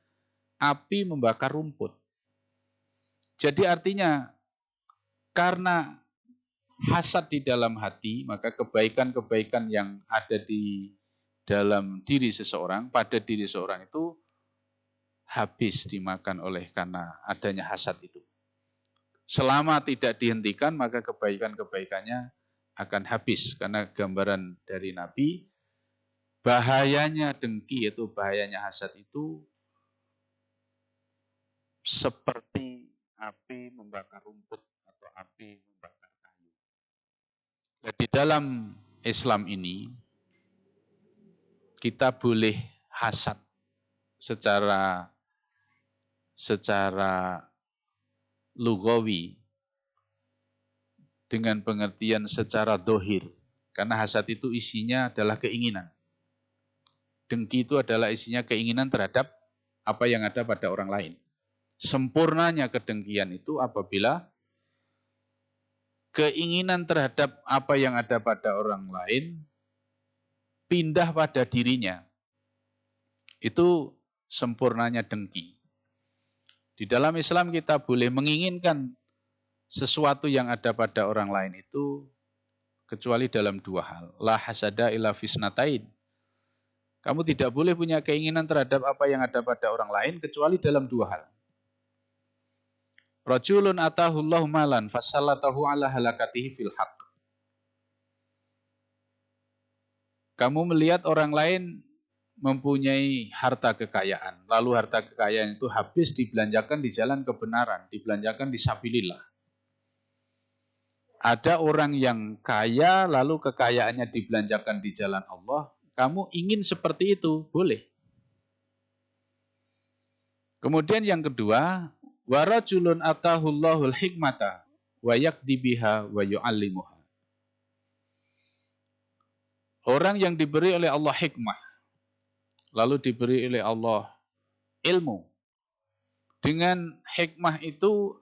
api membakar rumput. Jadi artinya, karena hasad di dalam hati, maka kebaikan-kebaikan yang ada di dalam diri seseorang, pada diri seseorang itu habis dimakan oleh karena adanya hasad itu. Selama tidak dihentikan, maka kebaikan-kebaikannya akan habis. Karena gambaran dari Nabi, bahayanya dengki, yaitu bahayanya hasad itu seperti api membakar rumput atau api membakar kayu. Nah, di dalam Islam ini, kita boleh hasad secara lugawi dengan pengertian secara dohir. Karena hasad itu isinya adalah keinginan. Dengki itu adalah isinya keinginan terhadap apa yang ada pada orang lain. Sempurnanya kedengkian itu apabila keinginan terhadap apa yang ada pada orang lain pindah pada dirinya. Itu sempurnanya dengki. Di dalam Islam kita boleh menginginkan sesuatu yang ada pada orang lain itu kecuali dalam dua hal. La hasada illa fisnatain. Kamu tidak boleh punya keinginan terhadap apa yang ada pada orang lain kecuali dalam dua hal. Rajulun atahullahu malan fasallatahu ala halakatihi fil haqq. Kamu melihat orang lain mempunyai harta kekayaan, lalu harta kekayaan itu habis dibelanjakan di jalan kebenaran, dibelanjakan di sabilillah. Ada orang yang kaya lalu kekayaannya dibelanjakan di jalan Allah, kamu ingin seperti itu, boleh. Kemudian yang kedua, wa rajulun atahullahul hikmata wa yaqdi biha wa yu'allimuha. Orang yang diberi oleh Allah hikmah, lalu diberi oleh Allah ilmu. Dengan hikmah itu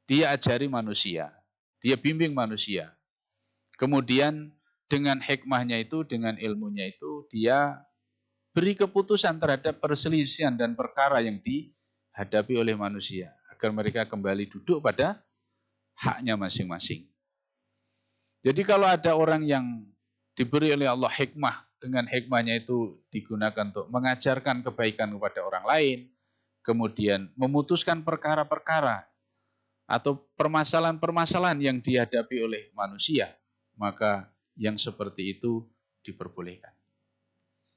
dia ajari manusia, dia bimbing manusia. Kemudian dengan hikmahnya itu, dengan ilmunya itu, dia beri keputusan terhadap perselisihan dan perkara yang dihadapi oleh manusia. Agar mereka kembali duduk pada haknya masing-masing. Jadi kalau ada orang yang diberi oleh Allah hikmah, dengan hikmahnya itu digunakan untuk mengajarkan kebaikan kepada orang lain, kemudian memutuskan perkara-perkara atau permasalahan-permasalahan yang dihadapi oleh manusia, maka yang seperti itu diperbolehkan.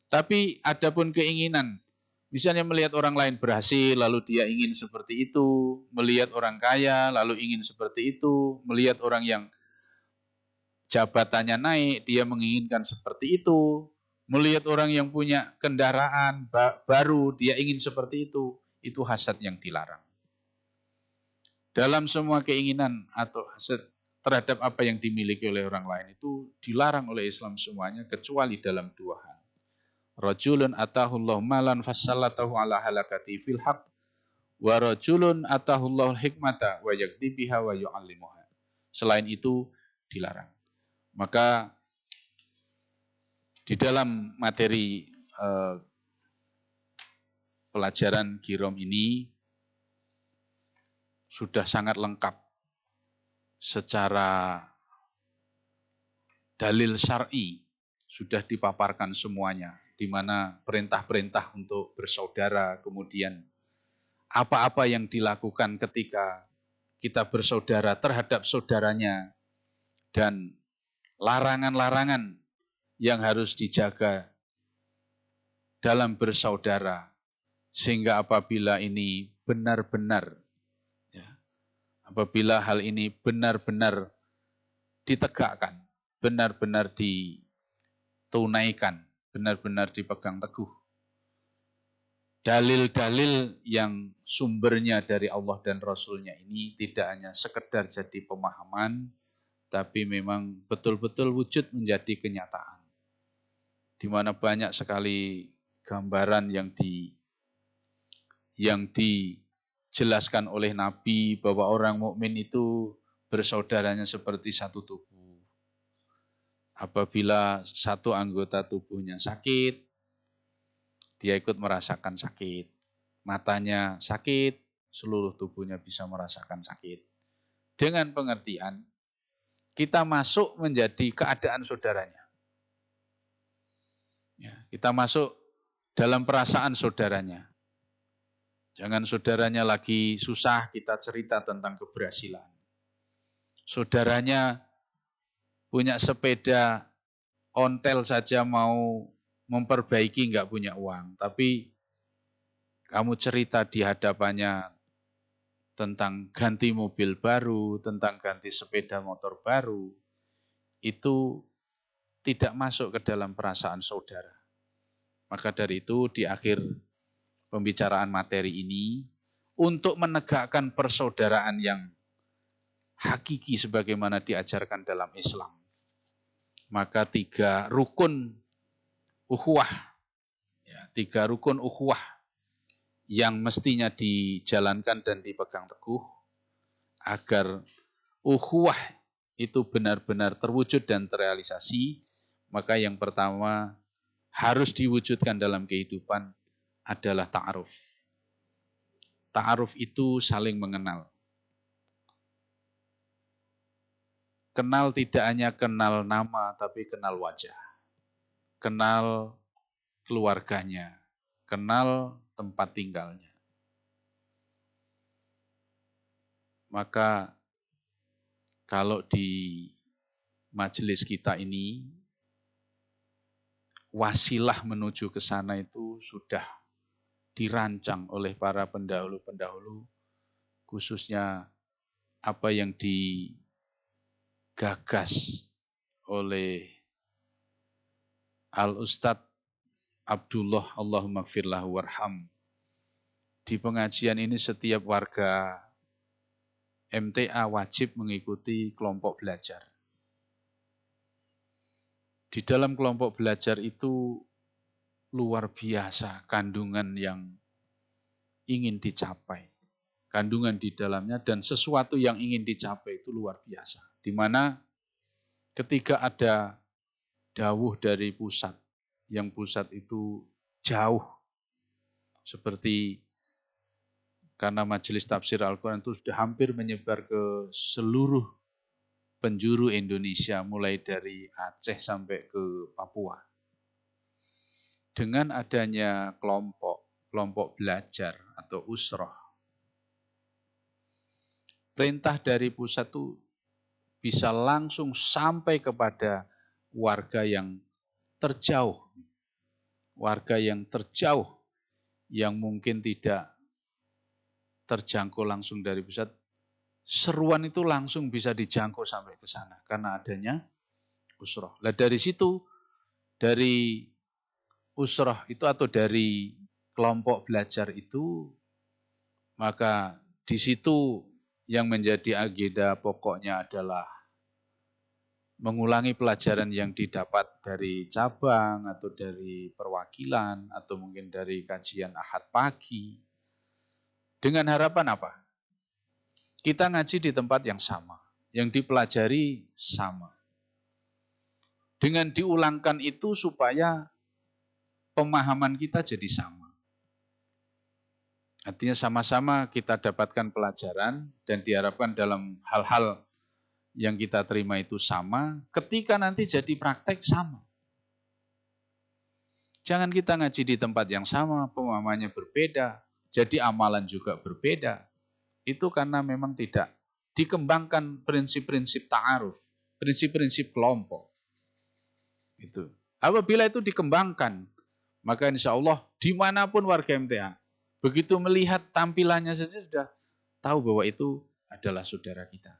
Tapi adapun keinginan, misalnya melihat orang lain berhasil, lalu dia ingin seperti itu, melihat orang kaya, lalu ingin seperti itu, melihat orang yang jabatannya naik, dia menginginkan seperti itu, melihat orang yang punya kendaraan baru, dia ingin seperti itu hasad yang dilarang. Dalam semua keinginan atau hasad terhadap apa yang dimiliki oleh orang lain itu dilarang oleh Islam semuanya kecuali dalam dua hal. Rajulun atahullahu malan fasallatahu ala halakati fil haq wa rajulun atahullahu hikmata wa yaqdi biha wa yu'allimuha. Selain itu dilarang. Maka di dalam materi pelajaran Girom ini sudah sangat lengkap secara dalil syar'i, sudah dipaparkan semuanya, di mana perintah-perintah untuk bersaudara, kemudian apa-apa yang dilakukan ketika kita bersaudara terhadap saudaranya, dan larangan-larangan yang harus dijaga dalam bersaudara, sehingga apabila ini benar-benar, apabila hal ini benar-benar ditegakkan, benar-benar ditunaikan, benar-benar dipegang teguh, dalil-dalil yang sumbernya dari Allah dan Rasul-Nya ini tidak hanya sekedar jadi pemahaman, tapi memang betul-betul wujud menjadi kenyataan. Di mana banyak sekali gambaran yang dijelaskan oleh Nabi bahwa orang mukmin itu bersaudaranya seperti satu tubuh. Apabila satu anggota tubuhnya sakit, dia ikut merasakan sakit. Matanya sakit, seluruh tubuhnya bisa merasakan sakit. Dengan pengertian, kita masuk menjadi keadaan saudaranya. Ya, kita masuk dalam perasaan saudaranya. Jangan saudaranya lagi susah, kita cerita tentang keberhasilan. Saudaranya punya sepeda ontel saja mau memperbaiki nggak punya uang. Tapi kamu cerita di hadapannya tentang ganti mobil baru, tentang ganti sepeda motor baru, itu tidak masuk ke dalam perasaan saudara. Maka dari itu di akhir pembicaraan materi ini, untuk menegakkan persaudaraan yang hakiki sebagaimana diajarkan dalam Islam, maka 3 rukun ukhuwah, ya, 3 rukun ukhuwah yang mestinya dijalankan dan dipegang teguh agar ukhuwah itu benar-benar terwujud dan terrealisasi. Maka yang pertama harus diwujudkan dalam kehidupan adalah ta'aruf. Ta'aruf itu saling mengenal. Kenal tidak hanya kenal nama, tapi kenal wajah. Kenal keluarganya, kenal tempat tinggalnya. Maka kalau di majelis kita ini, wasilah menuju ke sana itu sudah dirancang oleh para pendahulu-pendahulu, khususnya apa yang digagas oleh Al-Ustadz Abdullah Allahumma gfirlahu warham. Di pengajian ini setiap warga MTA wajib mengikuti kelompok belajar. Di dalam kelompok belajar itu luar biasa kandungan yang ingin dicapai. Kandungan di dalamnya dan sesuatu yang ingin dicapai itu luar biasa. Di mana ketika ada dawuh dari pusat, yang pusat itu jauh, seperti karena majelis tafsir Al-Quran itu sudah hampir menyebar ke seluruh penjuru Indonesia, mulai dari Aceh sampai ke Papua. Dengan adanya kelompok belajar atau usroh, perintah dari pusat itu bisa langsung sampai kepada warga yang terjauh. Warga yang terjauh, yang mungkin tidak terjangkau langsung dari pusat, seruan itu langsung bisa dijangkau sampai ke sana karena adanya usroh. Nah dari situ, dari usroh itu atau dari kelompok belajar itu, maka di situ yang menjadi agenda pokoknya adalah mengulangi pelajaran yang didapat dari cabang atau dari perwakilan atau mungkin dari kajian Ahad pagi. Dengan harapan apa? Kita ngaji di tempat yang sama, yang dipelajari sama. Dengan diulangkan itu supaya pemahaman kita jadi sama. Artinya sama-sama kita dapatkan pelajaran dan diharapkan dalam hal-hal yang kita terima itu sama, ketika nanti jadi praktek sama. Jangan kita ngaji di tempat yang sama, pemahamannya berbeda, jadi amalan juga berbeda. Itu karena memang tidak dikembangkan prinsip-prinsip ta'aruf, prinsip-prinsip kelompok. Itu. Apabila itu dikembangkan, maka insya Allah dimanapun warga MTA, begitu melihat tampilannya saja sudah tahu bahwa itu adalah saudara kita.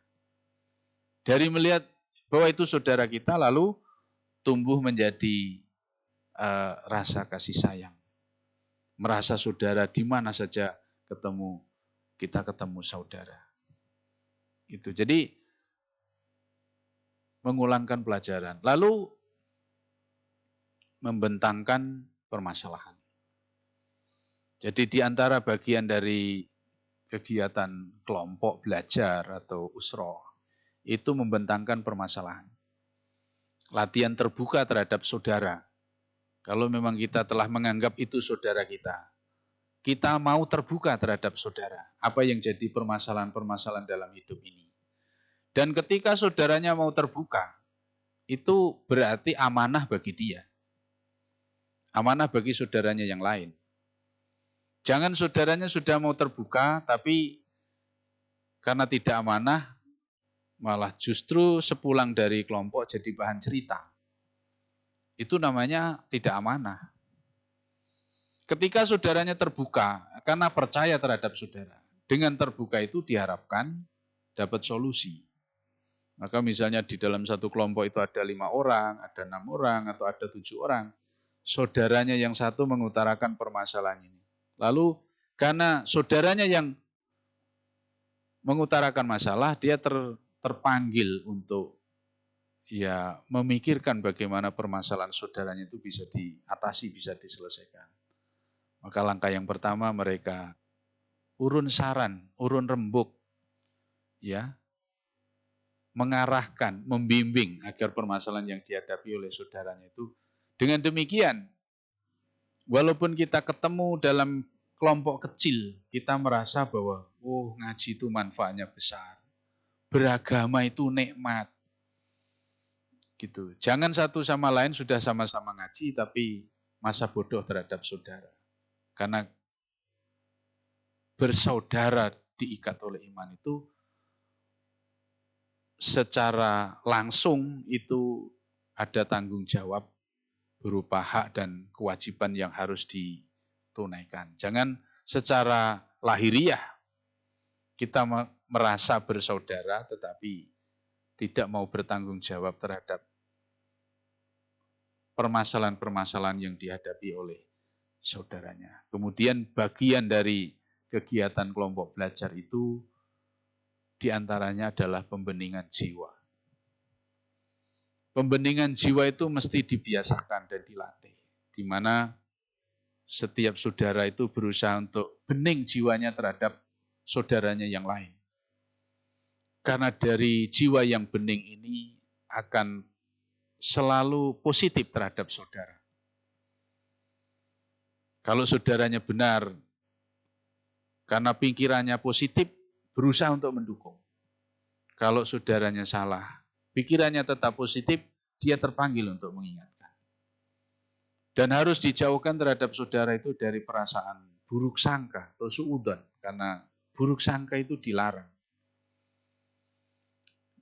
Dari melihat bahwa itu saudara kita, lalu tumbuh menjadi rasa kasih sayang. Merasa saudara di mana saja ketemu, kita ketemu saudara. Itu. Jadi mengulangkan pelajaran. Lalu membentangkan permasalahan. Jadi di antara bagian dari kegiatan kelompok belajar atau usroh, itu membentangkan permasalahan. Latihan terbuka terhadap saudara. Kalau memang kita telah menganggap itu saudara kita mau terbuka terhadap saudara. Apa yang jadi permasalahan-permasalahan dalam hidup ini. Dan ketika saudaranya mau terbuka, itu berarti amanah bagi dia. Amanah bagi saudaranya yang lain. Jangan saudaranya sudah mau terbuka, tapi karena tidak amanah, malah justru sepulang dari kelompok jadi bahan cerita. Itu namanya tidak amanah. Ketika saudaranya terbuka, karena percaya terhadap saudara, dengan terbuka itu diharapkan dapat solusi. Maka misalnya di dalam satu kelompok itu ada 5 orang, ada 6 orang, atau ada 7 orang. Saudaranya yang satu mengutarakan permasalahan ini. Lalu karena saudaranya yang mengutarakan masalah, dia terpanggil untuk ya memikirkan bagaimana permasalahan saudaranya itu bisa diatasi, bisa diselesaikan. Maka langkah yang pertama mereka urun saran, urun rembuk, ya, mengarahkan, membimbing agar permasalahan yang dihadapi oleh saudaranya itu. Dengan demikian, walaupun kita ketemu dalam kelompok kecil, kita merasa bahwa, oh ngaji itu manfaatnya besar, beragama itu nikmat. Gitu. Jangan satu sama lain sudah sama-sama ngaji tapi masa bodoh terhadap saudara. Karena bersaudara diikat oleh iman itu secara langsung itu ada tanggung jawab berupa hak dan kewajiban yang harus ditunaikan. Jangan secara lahiriah kita merasa bersaudara tetapi tidak mau bertanggung jawab terhadap permasalahan-permasalahan yang dihadapi oleh saudaranya. Kemudian bagian dari kegiatan kelompok belajar itu diantaranya adalah pembeningan jiwa. Pembeningan jiwa itu mesti dibiasakan dan dilatih, di mana setiap saudara itu berusaha untuk bening jiwanya terhadap saudaranya yang lain. Karena dari jiwa yang bening ini akan selalu positif terhadap saudara. Kalau saudaranya benar, karena pikirannya positif, berusaha untuk mendukung. Kalau saudaranya salah, pikirannya tetap positif, dia terpanggil untuk mengingatkan. Dan harus dijauhkan terhadap saudara itu dari perasaan buruk sangka atau suudzon, karena buruk sangka itu dilarang.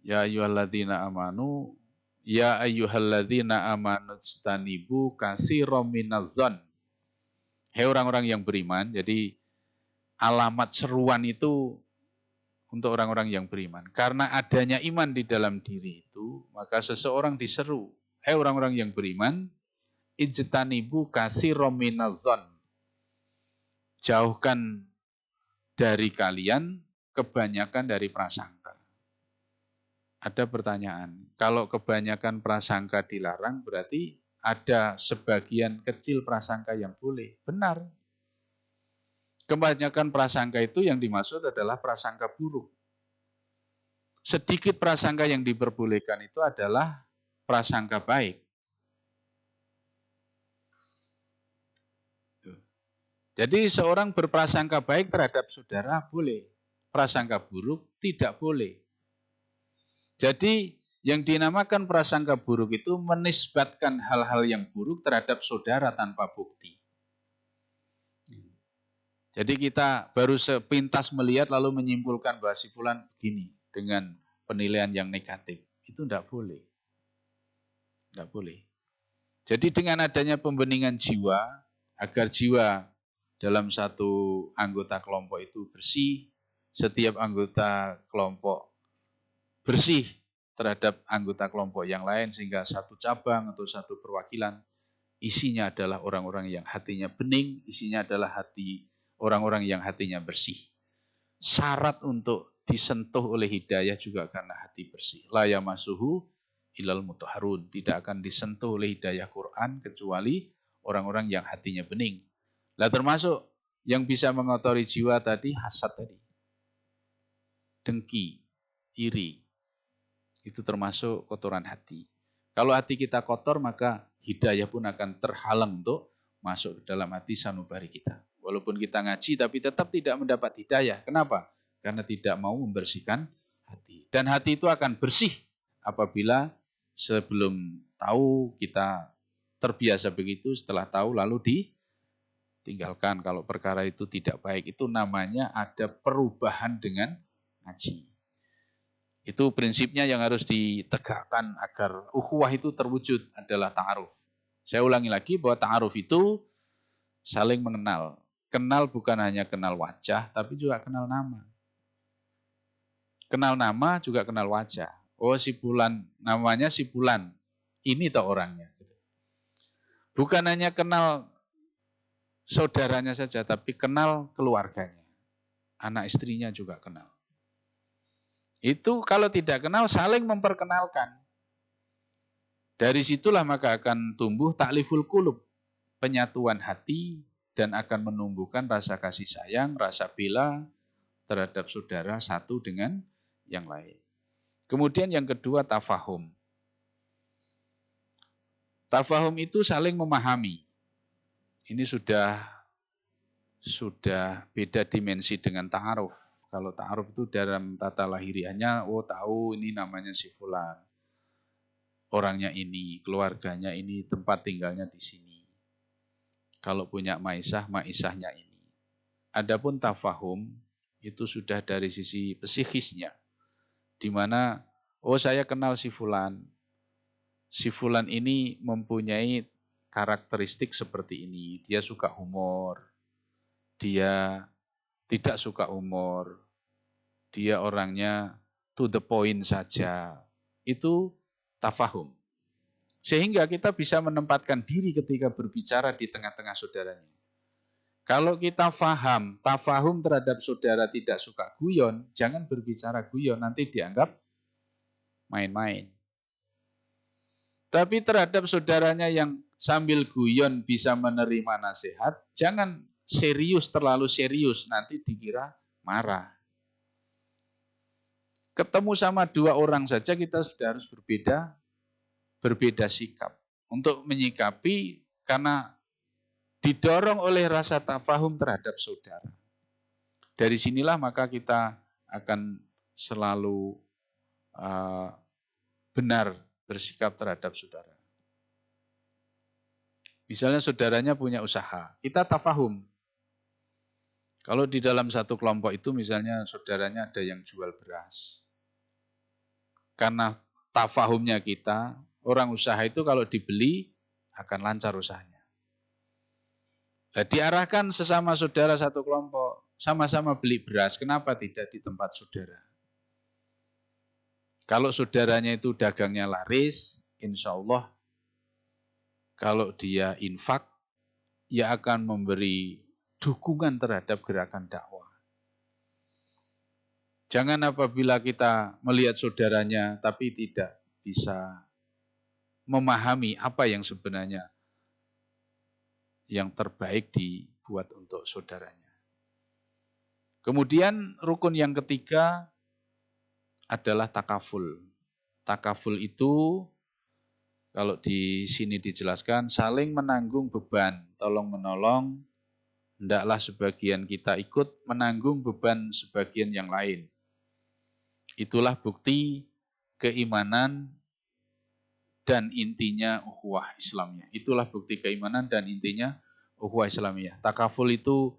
Ya ayyuhalladzina amanu, ya ayyuhalladzina amanu istanibu katsiran minadh-dhon. Hei orang-orang yang beriman, jadi alamat seruan itu untuk orang-orang yang beriman. Karena adanya iman di dalam diri itu, maka seseorang diseru, hei orang-orang yang beriman, ijtanibu katsiran minadh-dhon. Jauhkan dari kalian kebanyakan dari prasangka. Ada pertanyaan, kalau kebanyakan prasangka dilarang berarti ada sebagian kecil prasangka yang boleh. Benar. Kebanyakan prasangka itu yang dimaksud adalah prasangka buruk. Sedikit prasangka yang diperbolehkan itu adalah prasangka baik. Jadi seorang berprasangka baik terhadap saudara boleh. Prasangka buruk tidak boleh. Jadi yang dinamakan prasangka buruk itu menisbatkan hal-hal yang buruk terhadap saudara tanpa bukti. Jadi kita baru sepintas melihat lalu menyimpulkan bahwa si fulan begini dengan penilaian yang negatif. Itu tidak boleh. Tidak boleh. Jadi dengan adanya pembeningan jiwa, agar jiwa dalam satu anggota kelompok itu bersih, setiap anggota kelompok bersih terhadap anggota kelompok yang lain, sehingga satu cabang atau satu perwakilan isinya adalah orang-orang yang hatinya bening, isinya adalah hati orang-orang yang hatinya bersih. Syarat untuk disentuh oleh hidayah juga karena hati bersih. La yamassuhu illal mutahharun. Tidak akan disentuh oleh hidayah Quran kecuali orang-orang yang hatinya bening. Lah termasuk yang bisa mengotori jiwa tadi hasad tadi. Dengki, iri. Itu termasuk kotoran hati. Kalau hati kita kotor maka hidayah pun akan terhalang untuk masuk ke dalam hati sanubari kita. Walaupun kita ngaji tapi tetap tidak mendapat hidayah. Kenapa? Karena tidak mau membersihkan hati. Dan hati itu akan bersih apabila sebelum tahu kita terbiasa begitu, setelah tahu lalu ditinggalkan. Kalau perkara itu tidak baik, itu namanya ada perubahan dengan ngaji. Itu prinsipnya yang harus ditegakkan agar ukhuwah itu terwujud adalah ta'aruf. Saya ulangi lagi bahwa ta'aruf itu saling mengenal. Kenal bukan hanya kenal wajah, tapi juga kenal nama. Kenal nama juga kenal wajah. Oh si Fulan, namanya si Fulan. Ini toh orangnya. Bukan hanya kenal saudaranya saja, tapi kenal keluarganya. Anak istrinya juga kenal. Itu kalau tidak kenal saling memperkenalkan. Dari situlah maka akan tumbuh takliful qulub, penyatuan hati dan akan menumbuhkan rasa kasih sayang, rasa bela terhadap saudara satu dengan yang lain. Kemudian yang kedua tafahum. Tafahum itu saling memahami. Ini sudah beda dimensi dengan ta'aruf. Kalau ta'aruf itu dalam tata lahiriahnya, oh tahu ini namanya si fulan. Orangnya ini, keluarganya ini, tempat tinggalnya di sini. Kalau punya maisah, maisahnya ini. Adapun tafahum itu sudah dari sisi psikisnya. Di mana, oh saya kenal si fulan. Si fulan ini mempunyai karakteristik seperti ini. Dia suka humor. Dia tidak suka humor. Dia orangnya to the point saja. Itu tafahum. Sehingga kita bisa menempatkan diri ketika berbicara di tengah-tengah saudaranya. Kalau kita faham, tafahum terhadap saudara tidak suka guyon, jangan berbicara guyon, nanti dianggap main-main. Tapi terhadap saudaranya yang sambil guyon bisa menerima nasihat, jangan serius, terlalu serius, nanti dikira marah. Ketemu sama dua orang saja kita sudah harus berbeda sikap. Untuk menyikapi karena didorong oleh rasa tafahum terhadap saudara. Dari sinilah maka kita akan selalu benar bersikap terhadap saudara. Misalnya saudaranya punya usaha, kita tafahum. Kalau di dalam satu kelompok itu misalnya saudaranya ada yang jual beras. Karena tafahumnya kita, orang usaha itu kalau dibeli akan lancar usahanya. Nah, diarahkan sesama saudara satu kelompok, sama-sama beli beras, kenapa tidak di tempat saudara? Kalau saudaranya itu dagangnya laris, insya Allah kalau dia infak, ia akan memberi dukungan terhadap gerakan dakwah. Jangan apabila kita melihat saudaranya tapi tidak bisa memahami apa yang sebenarnya yang terbaik dibuat untuk saudaranya. Kemudian rukun yang ketiga adalah takaful. Takaful itu kalau di sini dijelaskan saling menanggung beban, tolong menolong, hendaklah sebagian kita ikut menanggung beban sebagian yang lain. Itulah bukti keimanan dan intinya ukhuwah Islamiyah. Itulah bukti keimanan dan intinya ukhuwah Islamiyah. Takaful itu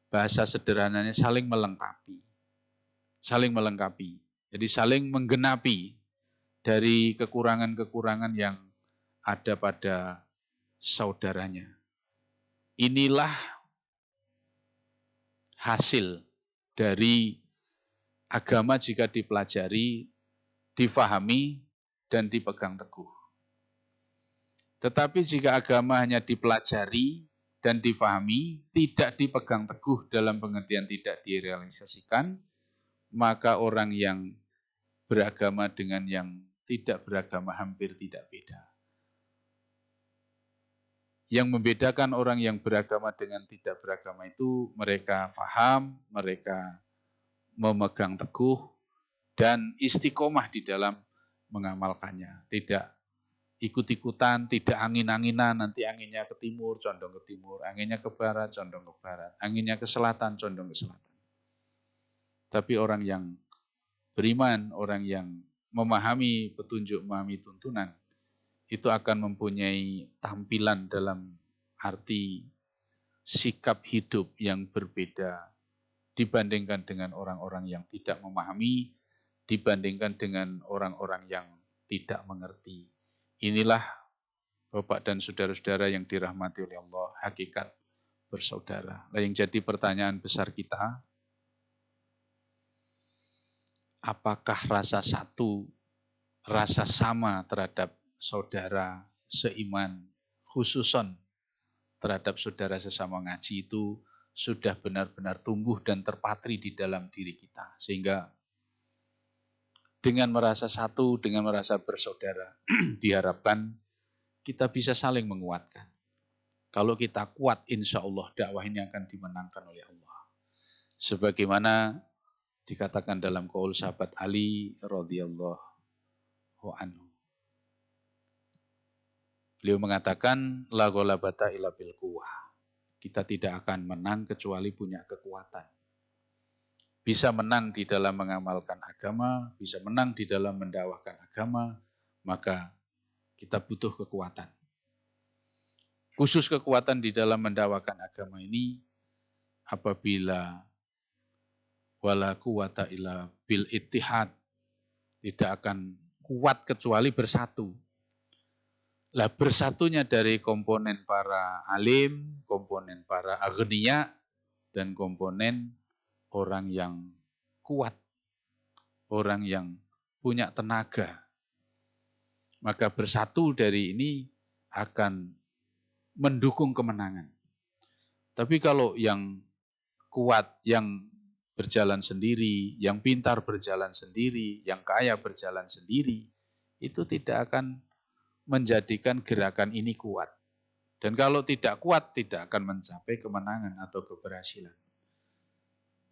bahasa sederhananya saling melengkapi. Saling melengkapi. Jadi saling menggenapi dari kekurangan-kekurangan yang ada pada saudaranya. Inilah hasil dari agama jika dipelajari, difahami, dan dipegang teguh. Tetapi jika agama hanya dipelajari dan difahami, tidak dipegang teguh dalam pengertian tidak direalisasikan, maka orang yang beragama dengan yang tidak beragama hampir tidak beda. Yang membedakan orang yang beragama dengan tidak beragama itu mereka faham, mereka memegang teguh, dan istiqomah di dalam mengamalkannya. Tidak ikut-ikutan, tidak angin-anginan, nanti anginnya ke timur, condong ke timur, anginnya ke barat, condong ke barat, anginnya ke selatan, condong ke selatan. Tapi orang yang beriman, orang yang memahami petunjuk, memahami tuntunan, itu akan mempunyai tampilan dalam arti sikap hidup yang berbeda dibandingkan dengan orang-orang yang tidak memahami dibandingkan dengan orang-orang yang tidak mengerti. Inilah Bapak dan saudara-saudara yang dirahmati oleh Allah, hakikat bersaudara. Nah, yang jadi pertanyaan besar kita, apakah rasa satu, rasa sama terhadap saudara seiman, khususon terhadap saudara sesama ngaji itu sudah benar-benar tumbuh dan terpatri di dalam diri kita. Sehingga dengan merasa satu, dengan merasa bersaudara, diharapkan kita bisa saling menguatkan. Kalau kita kuat, insya Allah dakwah ini akan dimenangkan oleh Allah. Sebagaimana dikatakan dalam qaul sahabat Ali radhiyallahu anhu. Beliau mengatakan, la ghalabata illa bil quwwah. Kita tidak akan menang kecuali punya kekuatan. Bisa menang di dalam mengamalkan agama, bisa menang di dalam mendakwahkan agama, maka kita butuh kekuatan. Khusus kekuatan di dalam mendakwakan agama ini, apabila wala quwata illa bil ittihad, tidak akan kuat kecuali bersatu. Lah bersatunya dari komponen para alim, komponen para aghnia, dan komponen orang yang kuat, orang yang punya tenaga. Maka bersatu dari ini akan mendukung kemenangan. Tapi kalau yang kuat, yang berjalan sendiri, yang pintar berjalan sendiri, yang kaya berjalan sendiri, itu tidak akan menjadikan gerakan ini kuat. Dan kalau tidak kuat, tidak akan mencapai kemenangan atau keberhasilan.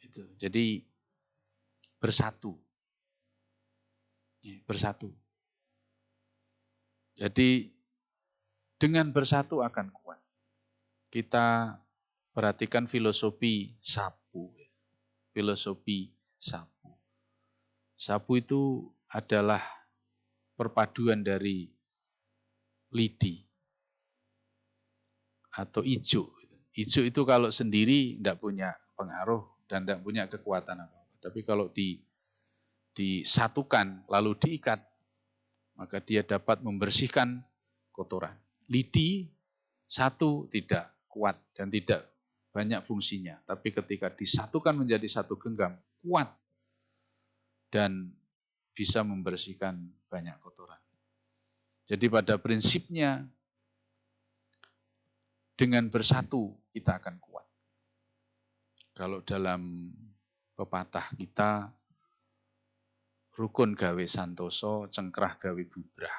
Itu. Jadi bersatu. Bersatu. Jadi dengan bersatu akan kuat. Kita perhatikan filosofi sapu. Filosofi sapu. Sapu itu adalah perpaduan dari lidi atau ijo. Ijo itu kalau sendiri tidak punya pengaruh dan tidak punya kekuatan apa-apa. Tapi kalau disatukan lalu diikat, maka dia dapat membersihkan kotoran. Lidi satu tidak kuat dan tidak banyak fungsinya. Tapi ketika disatukan menjadi satu genggam, kuat dan bisa membersihkan banyak kotoran. Jadi pada prinsipnya, dengan bersatu kita akan kuat. Kalau dalam pepatah kita, rukun gawe santoso, cengkrah gawe bubrah.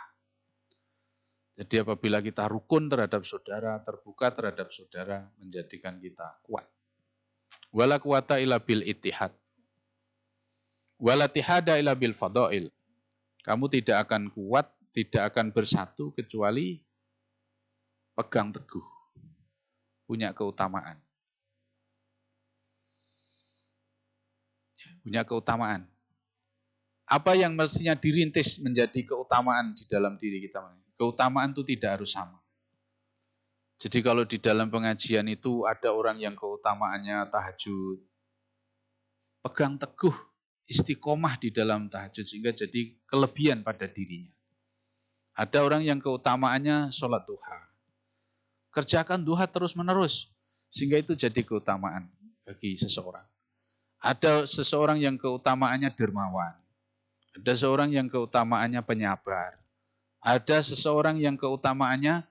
Jadi apabila kita rukun terhadap saudara, terbuka terhadap saudara, menjadikan kita kuat. Wala quwata illa bil ittihad. Wala tihada illa bil fadail. Kamu tidak akan kuat, tidak akan bersatu kecuali pegang teguh. Punya keutamaan. Punya keutamaan. Apa yang mestinya dirintis menjadi keutamaan di dalam diri kita? Keutamaan itu tidak harus sama. Jadi kalau di dalam pengajian itu ada orang yang keutamaannya tahajud, pegang teguh istiqomah di dalam tahajud sehingga jadi kelebihan pada dirinya. Ada orang yang keutamaannya sholat duha, kerjakan duha terus-menerus sehingga itu jadi keutamaan bagi seseorang. Ada seseorang yang keutamaannya dermawan, ada seorang yang keutamaannya penyabar, ada seseorang yang keutamaannya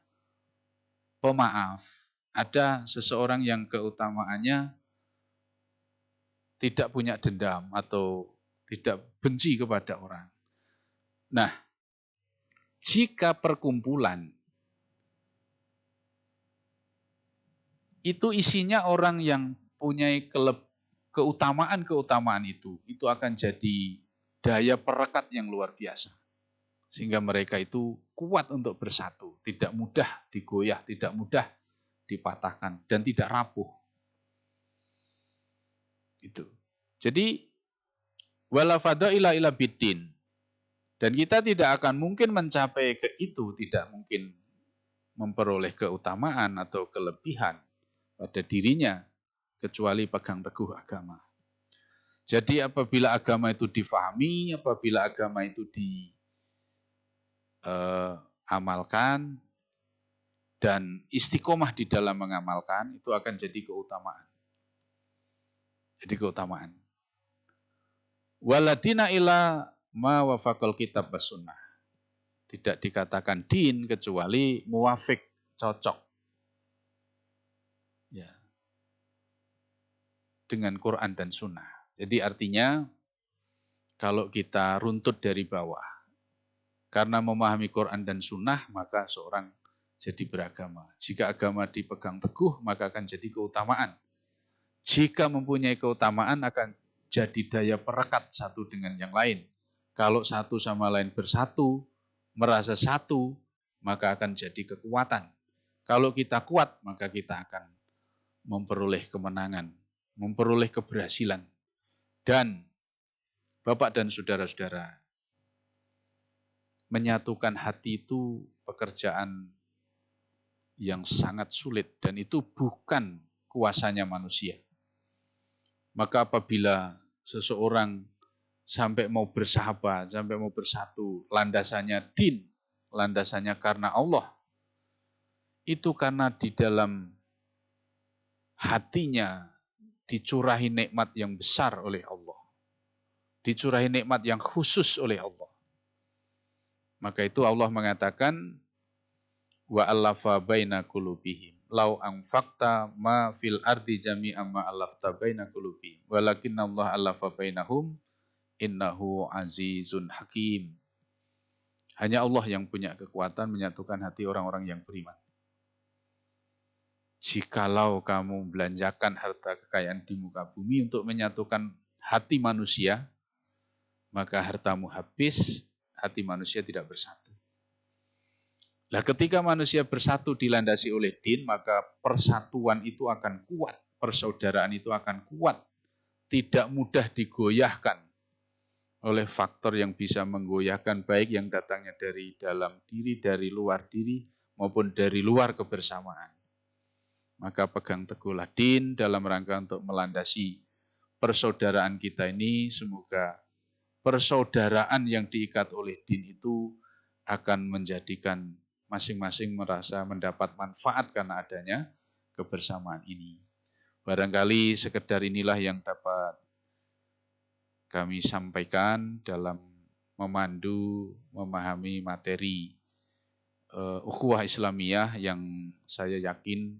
pemaaf, ada seseorang yang keutamaannya tidak punya dendam atau tidak benci kepada orang. Nah, jika perkumpulan itu isinya orang yang punya keutamaan-keutamaan itu akan jadi daya perekat yang luar biasa. Sehingga mereka itu kuat untuk bersatu, tidak mudah digoyah, tidak mudah dipatahkan, dan tidak rapuh. Itu. Jadi, wala fadaila ila biddin. Dan kita tidak akan mungkin mencapai ke itu, tidak mungkin memperoleh keutamaan atau kelebihan pada dirinya, kecuali pegang teguh agama. Jadi apabila agama itu difahami, apabila agama itu diamalkan, dan istiqomah di dalam mengamalkan, itu akan jadi keutamaan. Jadi keutamaan. Waladina ila ma wafaqal kitab was sunnah. Tidak dikatakan din kecuali muwafiq, cocok. Ya. Dengan Quran dan sunnah. Jadi artinya kalau kita runtut dari bawah, karena memahami Quran dan sunnah, maka seorang jadi beragama. Jika agama dipegang teguh, maka akan jadi keutamaan. Jika mempunyai keutamaan, akan jadi daya perekat satu dengan yang lain. Kalau satu sama lain bersatu, merasa satu, maka akan jadi kekuatan. Kalau kita kuat, maka kita akan memperoleh kemenangan, memperoleh keberhasilan. Dan Bapak dan saudara-saudara, menyatukan hati itu pekerjaan yang sangat sulit dan itu bukan kuasanya manusia. Maka apabila seseorang sampai mau bersahabat, sampai mau bersatu, landasannya din, landasannya karena Allah, itu karena di dalam hatinya dicurahi nikmat yang besar oleh Allah. Dicurahi nikmat yang khusus oleh Allah. Maka itu Allah mengatakan, wa allafa baina qulubihim lau anfaqta ma fil ardi jami'an ma allafta baina qulubihim walakin Allah allafa bainahum innahu azizun hakim. Hanya Allah yang punya kekuatan menyatukan hati orang-orang yang beriman. Jikalau kamu belanjakan harta kekayaan di muka bumi untuk menyatukan hati manusia, maka hartamu habis, hati manusia tidak bersatu. Nah, ketika manusia bersatu dilandasi oleh din, maka persatuan itu akan kuat, persaudaraan itu akan kuat, tidak mudah digoyahkan oleh faktor yang bisa menggoyahkan, baik yang datangnya dari dalam diri, dari luar diri, maupun dari luar kebersamaan. Maka pegang teguhlah din dalam rangka untuk melandasi persaudaraan kita ini, semoga persaudaraan yang diikat oleh din itu akan menjadikan masing-masing merasa mendapat manfaat karena adanya kebersamaan ini. Barangkali sekedar inilah yang dapat kami sampaikan dalam memandu, memahami materi ukhuwah Islamiyah yang saya yakin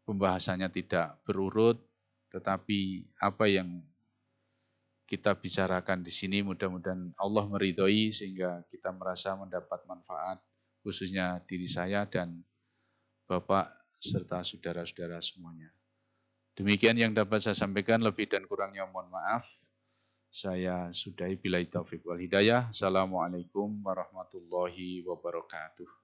pembahasannya tidak berurut, tetapi apa yang kita bicarakan di sini mudah-mudahan Allah meridhoi sehingga kita merasa mendapat manfaat, khususnya diri saya dan Bapak serta saudara-saudara semuanya. Demikian yang dapat saya sampaikan, lebih dan kurangnya mohon maaf. Saya sudahi billahi taufiq wal hidayah. Assalamualaikum warahmatullahi wabarakatuh.